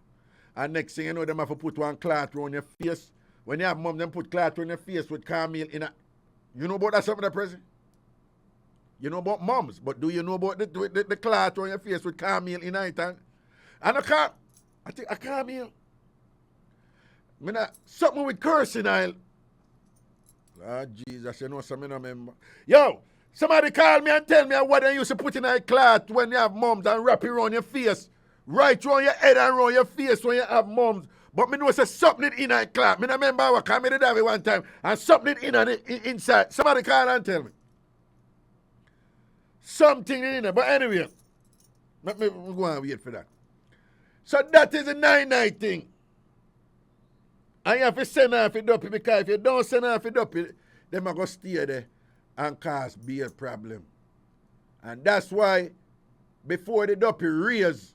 And next thing you know, them have to put one cloth around your face. When you have mums, them put cloth around your face with cornmeal in a... You know about that something, President? You know about mums, but do you know about the cloth on your face with cornmeal in it? And I think a cornmeal. Something with cursing oil. Lord Jesus, you know something I remember. Yo, somebody call me and tell me what they used to put in a cloth when you have mums and wrap it around your face. Right around your head and around your face when you have mums. But me know say something in a cloth. Me remember what I did that one time and something inside. Somebody call and tell me. Something in there. But anyway, let me go and wait for that. So that is a 9-night thing. And you have to send off it up because if you don't send off it up, they might go stay there and cause beer problem. And that's why before the duppy raise,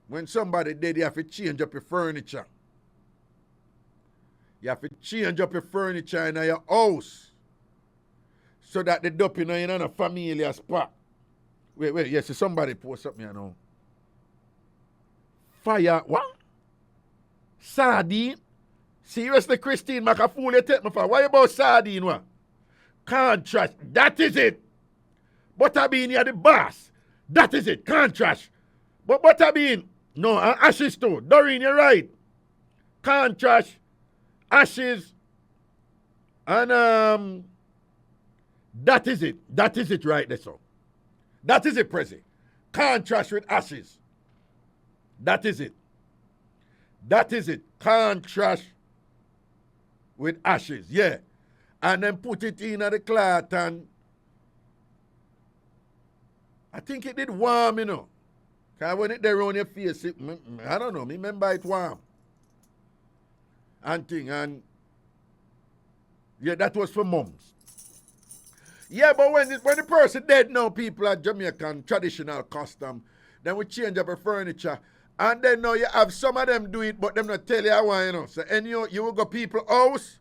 when somebody dead, you have to change up your furniture. You have to change up your furniture in your house so that the duppy not in a familiar spot. Wait, yes, somebody post something here now. Fire, what? Sardine? Seriously, Christine, make a fool you take me for. Why about sardine, what? Contrast, that is it. Butterbean, you're the boss. That is it, contrast. But Butterbean, no, and ashes too. Doreen, you're right. Contrast, ashes, and that is it. That is it right there, so. That is it, Prezi. Contrast with ashes. That is it. That is it. Contrast with ashes, yeah. And then put it in the cloth and I think it did warm, you know. Because when it there on your face, I don't know, remember it warm. And thing, and yeah, that was for mums. Yeah, but when the person dead now, people are Jamaican traditional custom, then we change up the furniture. And then now you have some of them do it, but them not tell you why, you know. So and you will go people's house,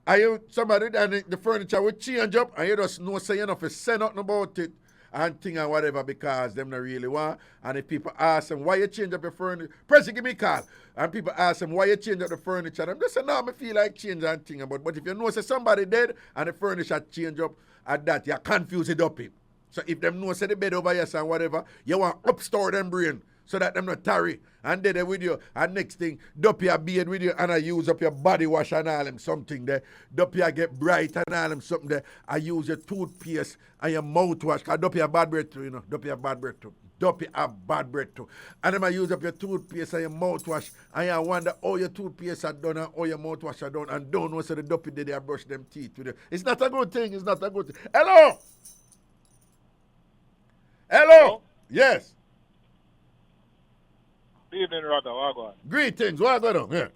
and somebody and the furniture will change up, and you just know say you know to say nothing about it and thing and whatever because them not really want. And if people ask them why you change up your furniture, Press give me a call. And people ask them why you change up the furniture. And they say, no, I feel like changing and thing about. But if you know say somebody dead and the furniture change up at that, you confuse it up. So if them know say the bed over here and whatever, you want upstore them brain so that them not tarry. And then they with you. And next thing, Duppy a beard with you and I use up your body wash and all them something there. Duppy a get bright and all them something there. I use your toothpaste and your mouthwash. Because Duppy a bad breath too, you know. Duppy a bad breath too. Duppy a bad breath too. And then I use up your toothpaste and your mouthwash. And I wonder how your toothpaste are done and how your mouthwash are done. And don't know so the Duppy did they brush them teeth with you. It's not a good thing. It's not a good thing. Hello? Hello? Yes. Good evening, Raga. Wagwan. Greetings. What going on? Yeah.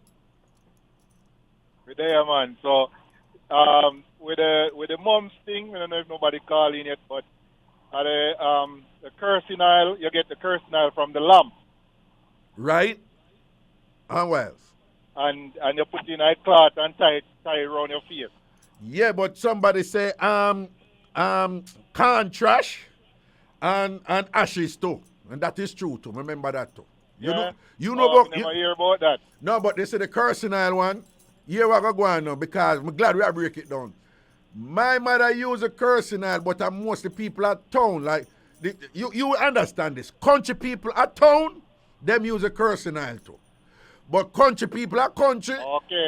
We're there, man. So, with the mums thing, I don't know if nobody calling yet, but the cursing oil, you get the cursing oil from the lamp. Right. And what else? And you put in a cloth and tie around your face. Yeah, but somebody say can trash and ashes too. And that is true too. Remember that too. You know about never hear about that. No, but they say the cursing oil one. Here we go on now because I'm glad we break it down. My mother use a cursing oil, but most of the people at town, like you understand this. Country people at town, them use a cursing oil too. But country people at country,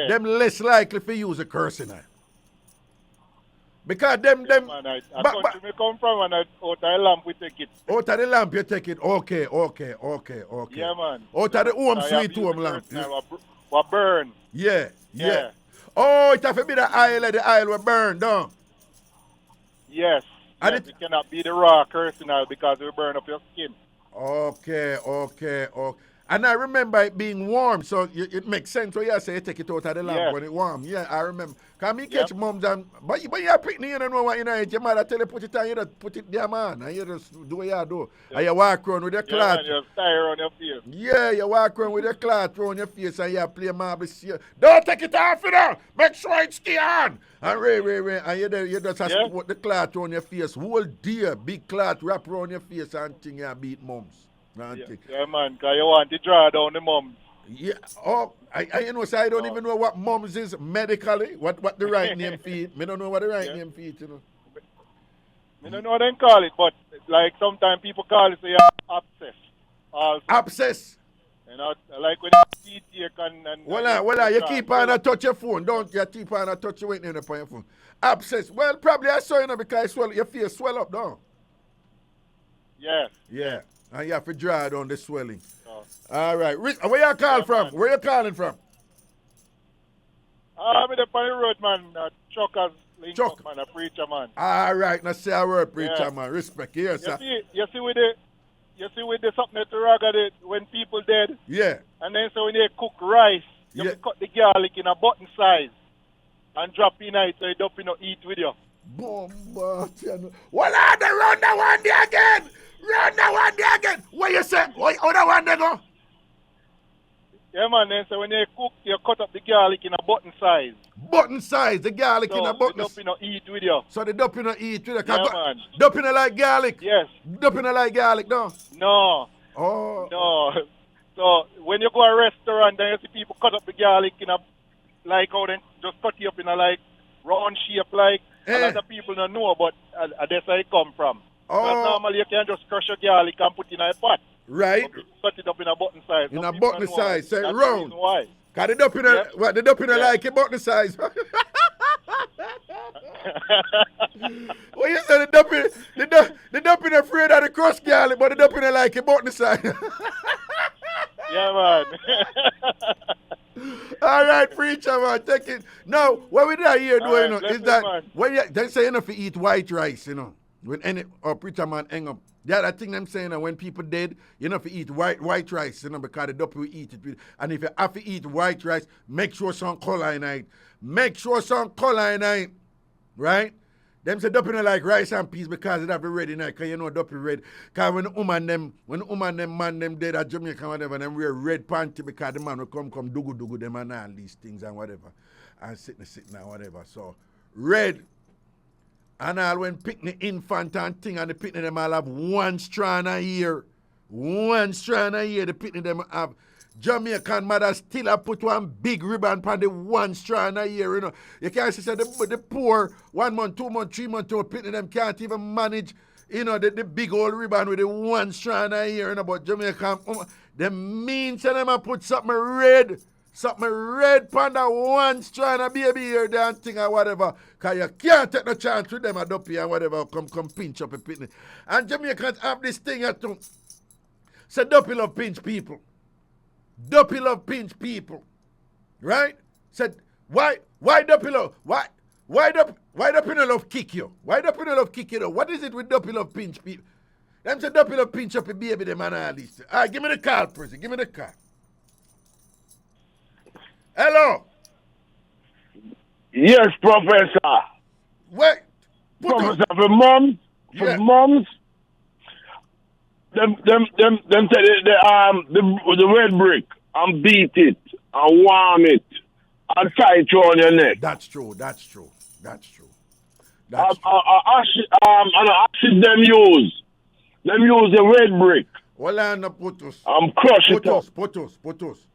them less likely to use a cursing oil. Because them man, country me come from and out of the lamp we take it. Out of the lamp you take it. Okay. Yeah, man. Out of the home sweet home lamp. What burn. Yeah. Oh, it have to be the oil will burn down. Yes. And it cannot be the raw cursing oil because it will burn up your skin. Okay. And I remember it being warm, so it makes sense when you say you take it out of the lamp when it's warm. Yeah, I remember. Because me catch mums and, but you're picnic, you don't know what you know. Your mother tell you put it on, you just put it there, man. And you just do what you do. Yeah. And you walk around with your cloth. Man, you tie around your face. Yeah, you walk around with your cloth around your face and you play marble. Don't take it off, you know. Make sure it stay on. And Ray. And you just have to put the cloth around your face. Whole day, big cloth wrap around your face and thing you beat mums. Yeah, man, because you want to draw down the mums. Yeah, I know, so I don't even know what mums is medically, what the right name for it. I don't know what the right name for it, you know. I don't know what they call it, but like sometimes people call it, say, abscess. Also. Abscess? You know, like when you teeth and Well, you keep on and touch your phone, don't you? Keep on and touch your weight on your phone. Abscess, well, probably I saw, you know, because your face swell up, don't Yes. Yeah. And you have to draw down the swelling. Oh. All right. Where you call from? Man. Where you calling from? I'm in the road, man. Truckers, link up, man. A preacher, man. All right. Now say a word, preacher, man. Respect. Yes, sir. You see with the something to Raga, when people dead. Yeah. And then so when they cook rice, you cut the garlic in a button size and drop in it so you don't eat with you. Boom. Well, I run that one day again. Run that one day again. What you say? How that one day go? Yeah, man. Then so when you cook, you cut up the garlic in a button size. Button size, the garlic so in a button. So the dumping eat with you. So the dumping eat with you. Yeah, man. Dumping like garlic. Yes. Dumping like garlic, no? No. Oh. No. So when you go to a restaurant, then you see people cut up the garlic in a, like how they just cut it up in a like round shape, like a lot of people don't know, but that's where it come from. Because normally you can just crush your garlic and put it in a pot. Right. Cut it up in a button size. In a button size, say that's round. Why? Because the dumping like a button size. What you say, the dumping afraid of the crust garlic, but the dumping like a button size. Yeah, man. All right, preacher, man, take it. Now, what we do here doing, you know, is that when they say enough to eat white rice, you know. When any preacher man hang up. The other thing I'm saying, when people dead, you know, if you eat white rice, you know, because the dope will eat it. And if you have to eat white rice, make sure some color in it. Make sure some color in it. Right? Them say dope like rice and peas because it have to red in it. Because you know dope red. Because when the man them dead at Jamaica whatever, them wear red panty because the man will come dugu them and all these things and whatever. And sitting and whatever. So red. And all when picnic infant and thing and the picnic them all have one strand a year. One strand a year the picnic them have. Jamaican mother still have put one big ribbon upon the one strand a year, you know. You can't say the poor 1 month, 2 months, 3 months to picnic them can't even manage, you know, the big old ribbon with the one strand a year, you know, but Jamaican, the means them and put something red upon that one strand of baby here, damn thing or whatever. Because you can't take no chance with them a duppy and whatever, come pinch up a picnic. And Jamaicans have this thing here too. Say duppy love pinch people. Duppy love pinch people. Right? Said, why duppy love? Why duppy no love kick you? Why duppy no love kick you though? What is it with duppy love pinch people? Them say duppy love pinch up a baby them and all this. All right, give me the call, person. Give me the call. Hello. Yes, Professor. Wait. Professor, for moms, them say the red brick and beat it and warm it and tie it on your neck. That's true. And the acid them use the red brick. Well, I put us. Crush it up. Put us.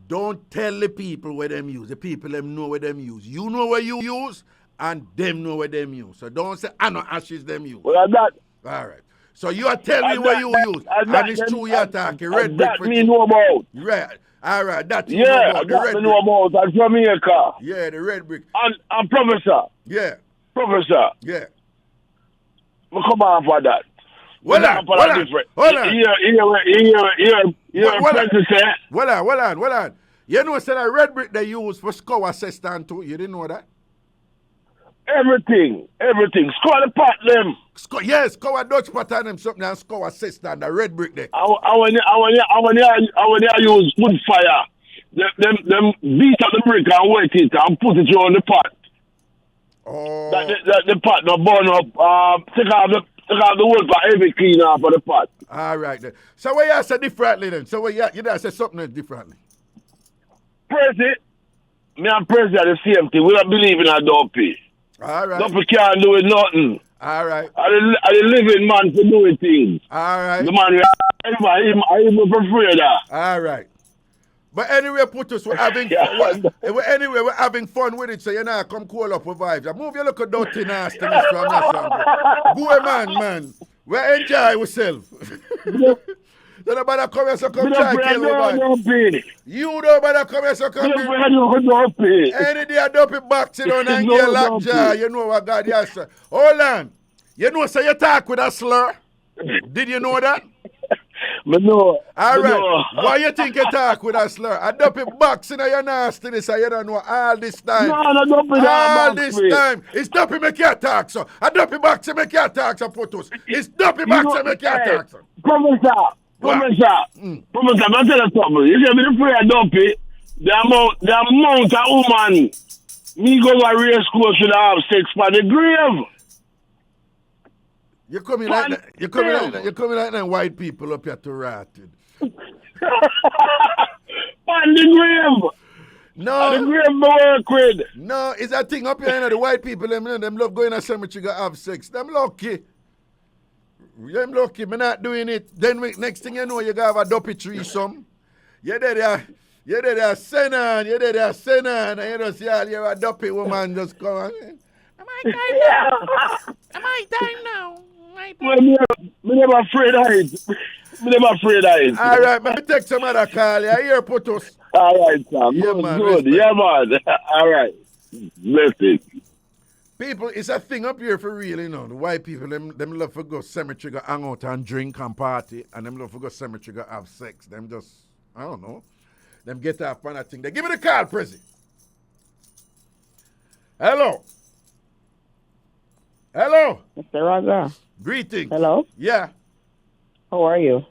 Don't tell the people where them use. The people them know where them use. You know where you use, and them know where them use. So don't say, I know ashes them use. Well, that. All right. So you are telling me where you use. And it's true you're talking. Red brick. That me know about. Right. All right. That you know about. The red brick. Know about. And Jamaica. Yeah, the red brick. And Professor. Yeah. Professor. Yeah. We'll come on for that. Hold on. You know, say that red brick they use for scour assistant too. You didn't know that? Everything. Scour the pot them. Yes, cover Dutch pot on them something and score sister and the red brick there. I want to use wood fire. Them beat up the brick and wet it and put it on the pot. Oh. That the pot not burn up. Take out the wood for every clean off of the pot. All right then. So what you say differently then? So what you say something differently? Prezi, me and Prezi are the same thing. We don't believe in a dopey. All right. Dopey can't do it nothing. All right. I the living man for doing things. All right. The man I even prefer that. All right. But anyway, Putus, we're having fun. Anyway, we're having fun with it, so you know, come call up with vibes. Move your look dirty nastiness from that. Go man. We enjoy ourselves. So nobody come here, so come try to kill me. You don't bother come here, so come here. Any day I dump it back to down and get lockjaw. You know what God has said. Hold on. You know, so you talk with a slur. Did you know that? But no. All right. Why you think you talk with a slur? I dump it back in your nastiness and you don't know all this time. No, dump it all this time. It's dumpy make you talk, so. I dump it back to make you talk, so Putus. It's dumpy back to make you talk, so. Professor, I'm telling you something. You see me the prayer dumpy, the amount of woman me go to real school should have sex for the grave. You coming like that? You coming like them white people up here to rotted. On the grave. No. The grave work with. No, it's a thing up here, you know, the white people, them love going to cemetery to have sex. Them lucky. Them lucky, me not doing it. Then next thing you know, you have a dopey threesome. You're there, send on, and you don't see all your dopey woman just come on. Am I time now? Am I time now? Well, me never afraid of it. All right, man, take some other call. You hear, Putus? All right, Sam. Yeah, man. Good. Yeah, man. All right. Blessed. People, it's a thing up here for real, you know. The white people, them love to go cemetery, go hang out and drink and party, and them love to go cemetery, go have sex. Them just, I don't know. Them get off on that thing. They give me the call, Prezi. Hello. Mr. Raga. Greetings. Hello? Yeah. How are you?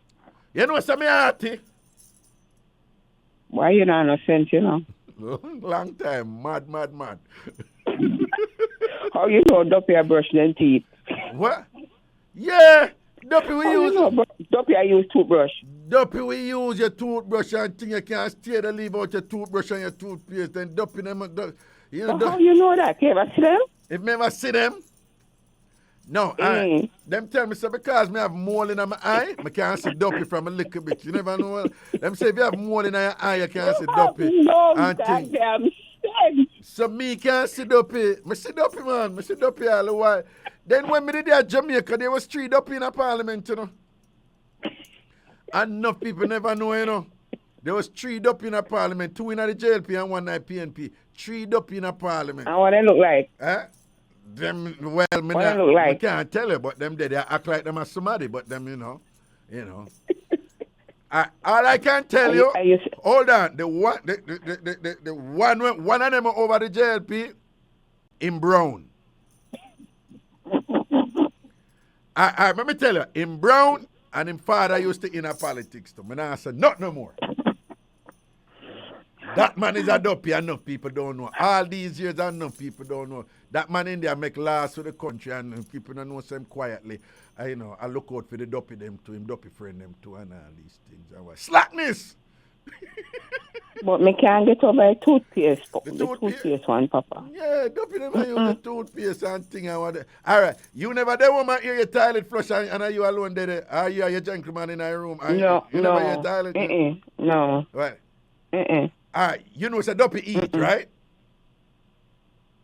You know some hearty? Why you not innocent, you know? Long time. Mad. How you know Duppy I brush them teeth? What? Yeah. Duppy we use... Duppy I use toothbrush. Duppy we use your toothbrush and thing you can't stay to leave out your toothbrush and your toothpaste. Then Duppy them... You know, how you know that? You ever see them? If me ever see them... No, them tell me, so because me have mole in my eye, I can't see Duppy from a little bit. You never know. Them say if you have mole in your eye, you can't see Duppy. No, goddamn shit. So me can't see Duppy. I see Duppy, man. I see Duppy all the while. Then when me did at Jamaica, there was 3 Duppy in a parliament, you know. And enough people never know, you know. There was 3 Duppy in a parliament, 2 in the JLP and 1 in PNP. 3 Duppy in a parliament. And what they look like? Them, well, me can't tell you, but them they act like them as somebody, but them, you know. All I can tell you, hold on, the one of them over the JLP in Brown. Let me tell you, in Brown and in father used to in a politics too. Me nah say not no more. That man is a dopey, enough people don't know. All these years, enough people don't know. That man in there make laws for the country, and people don't know him quietly. I look out for the dopey them too, him dopey friend them too, and all these things. Slackness! But me can't get over a toothpaste. The toothpaste one, Papa. Yeah, dopey them use the toothpaste and thing. All right, you never there woman hear your toilet flush and are you alone there? Are you your gentleman in your room? No, you never hear your toilet? No. Right. All right, you know it's a dopey eat, right?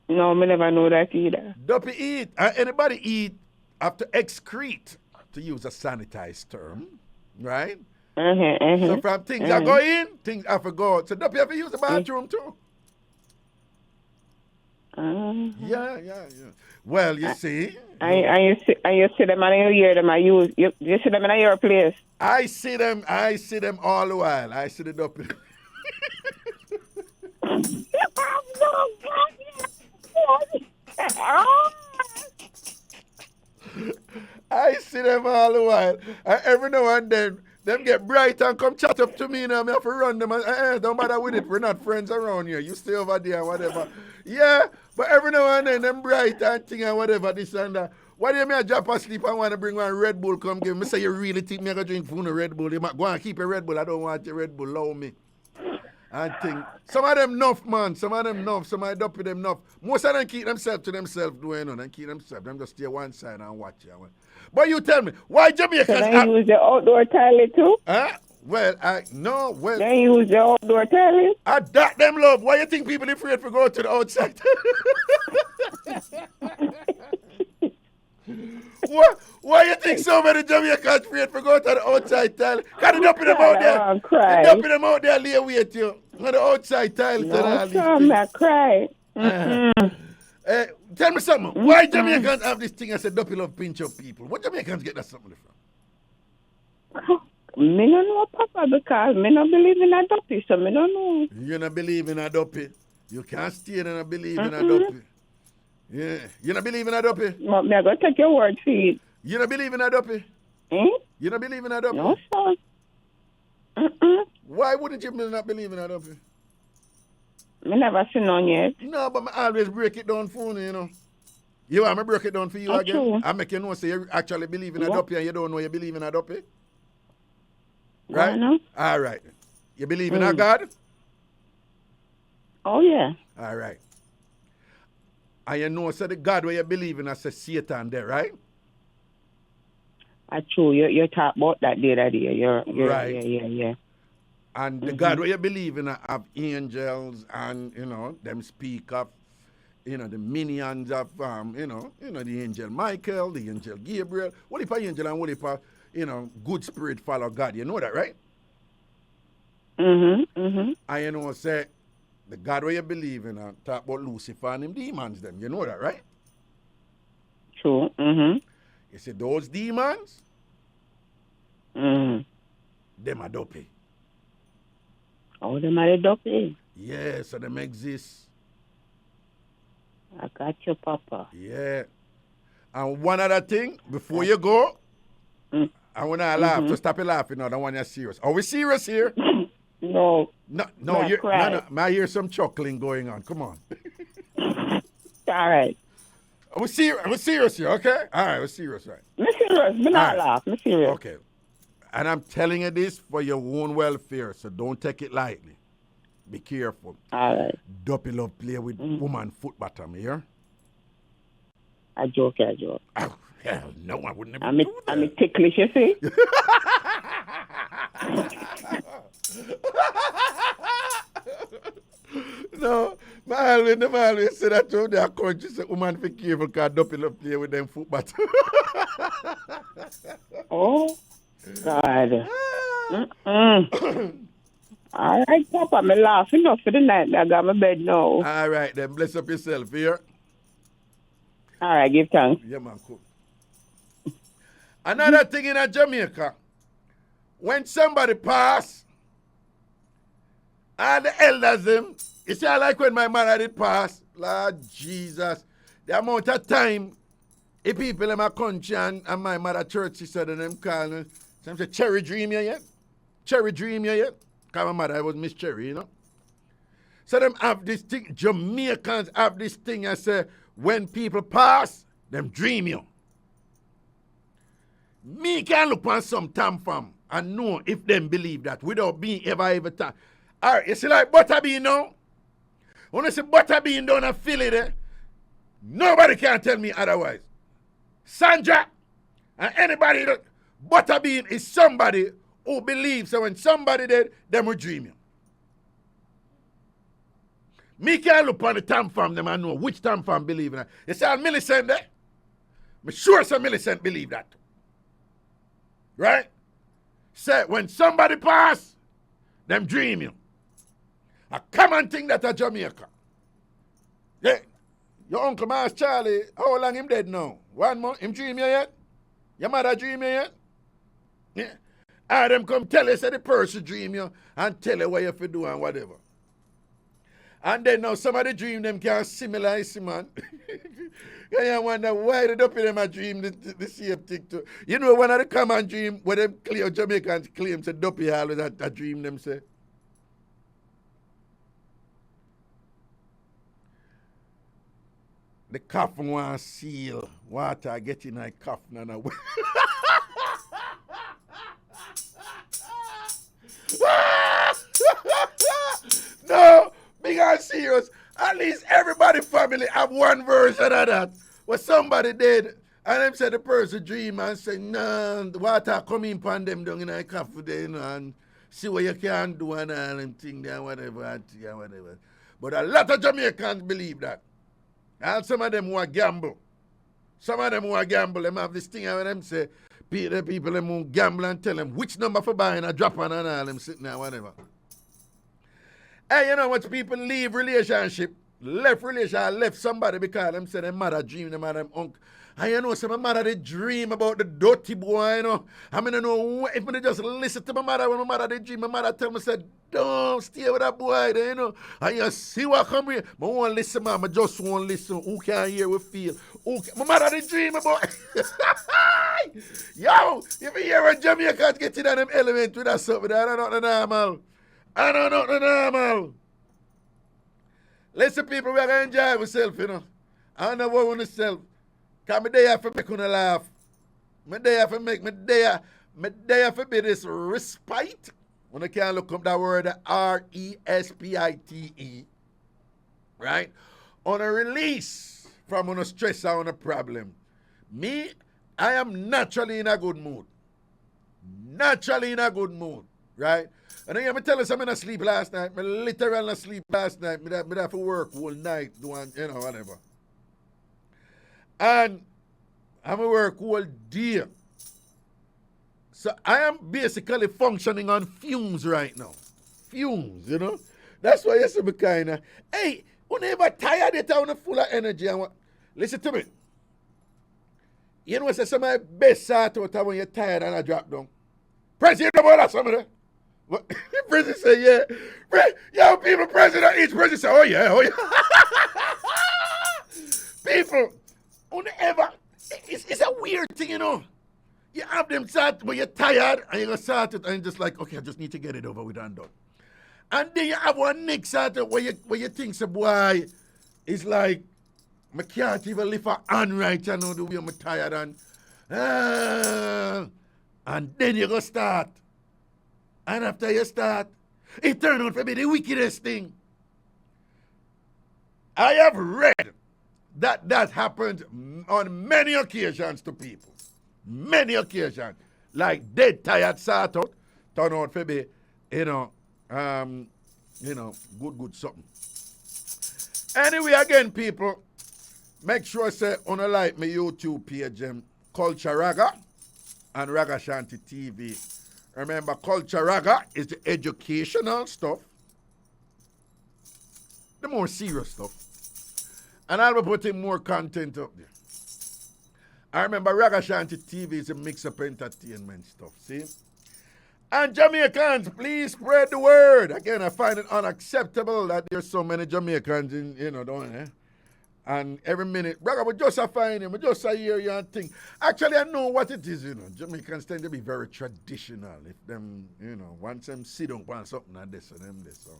No, me never know that either. Dopey eat. Anybody eat after excrete, to use a sanitized term, right? So from things that go in, things have to go out. So dopey have to use the bathroom too. Yeah. Well, you see. And you see them and you hear them. You see them in your place. I see them all the while. I see the dopey. to them all the while. And every now and then, them get bright and come chat up to me and I have to run them. And, don't bother with it. We're not friends around here. You stay over there and whatever. Yeah, but every now and then, them bright and thing and whatever, this and that. Why do you mean I drop asleep and want to bring one Red Bull come give me? Say you really think me I go drink food a Red Bull? You might go and keep a Red Bull. I don't want your Red Bull. Allow me. And think. Some of them enough, man. Some of them enough. Some of them up with them enough. Most of them keep themselves to themselves doing on and keep themselves. Them just stay one side and watch you. But you tell me, why Jamaica? Can I use the outdoor toilet too? Huh? Well, no. Well, can I use the outdoor toilet? I that them love. Why you think people afraid to go to the outside? Why you think so many Jamaicans afraid to go to the outside tile? Got it up in them out there. Cry. Up in them out there, lay wait you. On the outside tile. I'm not crying. Tell me something. Why Jamaicans have this thing as a double love pinch up people? What Jamaicans get that something from? Me don't know, Papa, because me don't believe in a dopey, so me don't know. You don't believe in a dopey? You can't stay and believe in a dopey. Yeah. You don't believe in a dopey? But me I go take your word for it. You don't believe in a dopey? You don't believe in a dopey? No, sir. Why wouldn't you not believe in a dopey? Me never seen none yet. No, but I always break it down for you, you know. You want me break it down for you again? True. I make you know say you actually believe in a dopey and you don't know you believe in a dopey? Right? No. All right. You believe in a God? Oh, yeah. All right. And you know, so the God where you believe in is Satan there, right? True. You talk about that the other day. You're right. Yeah. And the God where you believe in have angels and, you know, them speak of, you know, the minions of, you know, the angel Michael, the angel Gabriel. What if an angel and what if a, you know, good spirit follow God? You know that, right? And you know, say, the God where you believe in talk about Lucifer and them demons them. You know that, right? True. You see, those demons, them are dopey. Oh, them are dopey? Yeah, so them exist. I got you, Papa. Yeah. And one other thing, before you go, I want to laugh. So stop laughing now. I don't want you serious. Are we serious here? No. No, I hear some chuckling going on. Come on. All right. We're serious here, okay? All right, we're serious, right? I'm serious. Me not laugh. I'm serious. Okay. And I'm telling you this for your own welfare, so don't take it lightly. Be careful. All right. Dopey love play with woman foot bottom here. I joke. Oh, hell no, I wouldn't have I'm ticklish, you see? No, I always say that to their country, say woman be careful because Dopey love play with them foot bottom. Oh, God. All right, Papa, I'm laughing enough for the night. I got my bed now. All right, then bless up yourself here. All right, give thanks. Yeah, man, cool. Another thing in Jamaica, when somebody pass, and the elders them, you see, I like when my mother did pass, Lord Jesus, the amount of time, the people in my country and my mother church, she said, and them calling, some say, Cherry dream you yet? Cherry dream you yet? Because my mother was Miss Cherry, you know? So them have this thing, Jamaicans have this thing, I say, when people pass, them dream you. Me can look on some TamFam and know if them believe that without being ever time. All right, you see like Butterbean now? When I say Butterbean down and feel it there, nobody can tell me otherwise. Sandra and anybody that Butterbean is somebody who believes that when somebody dead, them will dream you. Me can look on the TamFam them and know which TamFam believe in that. You say Millicent there? I'm sure some Millicent believe that. Right? Say when somebody pass, them dream you. A common thing that a Jamaica. Yeah. Your uncle Mas Charlie, how long him dead now? 1 month? Him dream you yet? Your mother dream you yet? Yeah. And them come tell you say the person dream you and tell you what you have to do and whatever. And then now some of the dream them can similar, man. I wonder why the dopey them a dream the same thing too. You know one of the common dream where them clear Jamaicans claim say dopey always a dream them say. The coffin want seal. Water get in a coffin and away. No, big and serious. At least everybody family have one version of that. Where somebody did, and them said the person dream and say, no, the water come in upon them down in a coffin there, you know, and see what you can do and all them thing there, whatever. But a lot of Jamaicans believe that. And some of them who are gamble. Some of them who are gamble, them have this thing where them say, the people them who gamble and tell them which number for buying a drop on and all them sitting there, whatever. Hey, you know what people leave relationship, left somebody because them say their mother dream, them and them uncle. And you know, some of my mother they dream about the dirty boy, you know. I mean, I know if I just listen to my mother when my mother they dream, my mother tell me, said, don't stay with that boy there, you know. And you see what come here. I won't listen, man. I just won't listen. Who can hear, we feel. My mother they dream about. Yo, if you hear a Jamaican get in them element with that something, I don't know the normal. I don't know the normal. Listen, people, we are going to enjoy ourselves, you know. I don't know what we want to sell. Because I'm there for make you laugh. I'm there for make, I'm there for be this respite. When I can look up that word, R-E-S-P-I-T-E. Right? On a release from on a stress or on a problem. Me, I am naturally in a good mood. Naturally in a good mood. Right? And then I tell you something, I sleep last night. I literally sleep last night. I have to work all night doing, you know, whatever. And I'm going to work all day. So I am basically functioning on fumes right now. Fumes, you know. That's why you see me kind of, hey, whenever tired, you're full of energy. Listen to me. You know what's some of the best sort out when you're tired and I drop down? President about that, some of that. What? President say, yeah. Yo, people, president, each president say, oh yeah. People, whenever, it's a weird thing, you know. You have them start when you're tired and you're going to start it and you're just like, okay, I just need to get it over with and done. And then you have one next start where you think, so boy, it's like, I can't even lift a hand right, you know, the way I'm tired and then you're going to start. And after you start, it turned out to be the wickedest thing. I have read that happened on many occasions to people. Many occasions. Like dead tired sort out, turn out to be, good something. Anyway, again, people, make sure say on like my YouTube page, Culture Raga and Ragashanti TV. Remember, Culture Raga is the educational stuff, the more serious stuff. And I'll be putting more content up there. I remember Ragashanti TV is a mix-up entertainment stuff, see? And Jamaicans, please spread the word. Again, I find it unacceptable that there's so many Jamaicans in, down there. And every minute, Raga, we just find him, we just hear you and think. Actually, I know what it is, Jamaicans tend to be very traditional. If them, once them sit down on something and this and them this. So.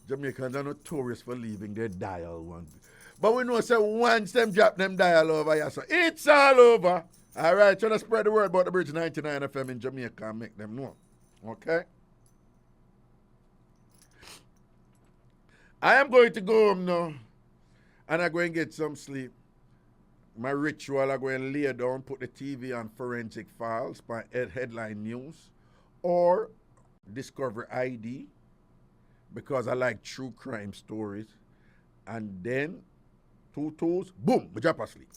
Jamaicans are notorious for leaving their dial one. But we know, say, once them drop them dial over here, so it's all over. All right, trying to spread the word about the Bridge 99 FM in Jamaica and make them know. Okay? I am going to go home now, and I'm going to get some sleep. My ritual, I'm going to lay down, put the TV on Forensic Files by Headline News or Discover ID because I like true crime stories. And then, 2 tools, boom, I drop asleep.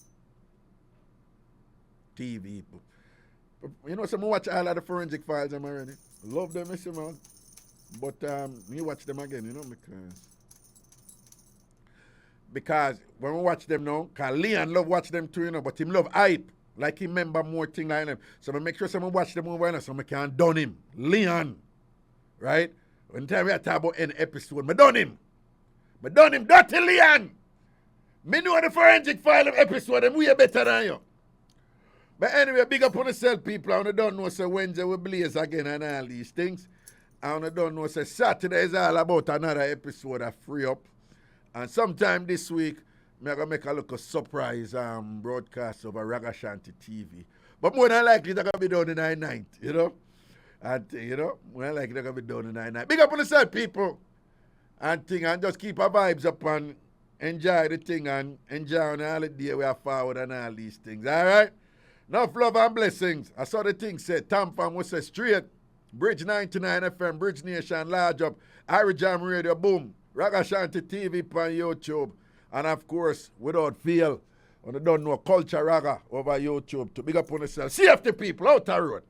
TV. Some watch all of the Forensic Files I'm already. Love them, man. But me watch them again, because when we watch them now, because Leon love watch them too, but him love hype. Like he remember more things like them. So I make sure someone watch them over so I can done him. Leon. Right? When time we talk about any episode, I done him. But done him dirty, Leon. Me know the forensic file of episode, them way better than you. But anyway, big up on yourself, people. I don't know, say Wednesday we blaze again and all these things. I don't know, say Saturday is all about another episode of Free Up. And sometime this week, I'm going to make a little surprise broadcast over Ragashanti TV. But more than likely, they're going to be done in 9-9, you know? And, you know, more than likely, they're going to be done in 9-9. Big up on yourself, people. And just keep our vibes up and enjoy the thing and enjoy on the holiday we are forward and all these things. All right? Enough love and blessings. I saw the thing said, TamFam was said straight. Bridge 99 FM, Bridge Nation, large up. IrieJam Radio, boom. Ragashanti TV on YouTube. And of course, without fail, when you don't know Culture Raga over YouTube, to big up on yourself. Safety people out the road.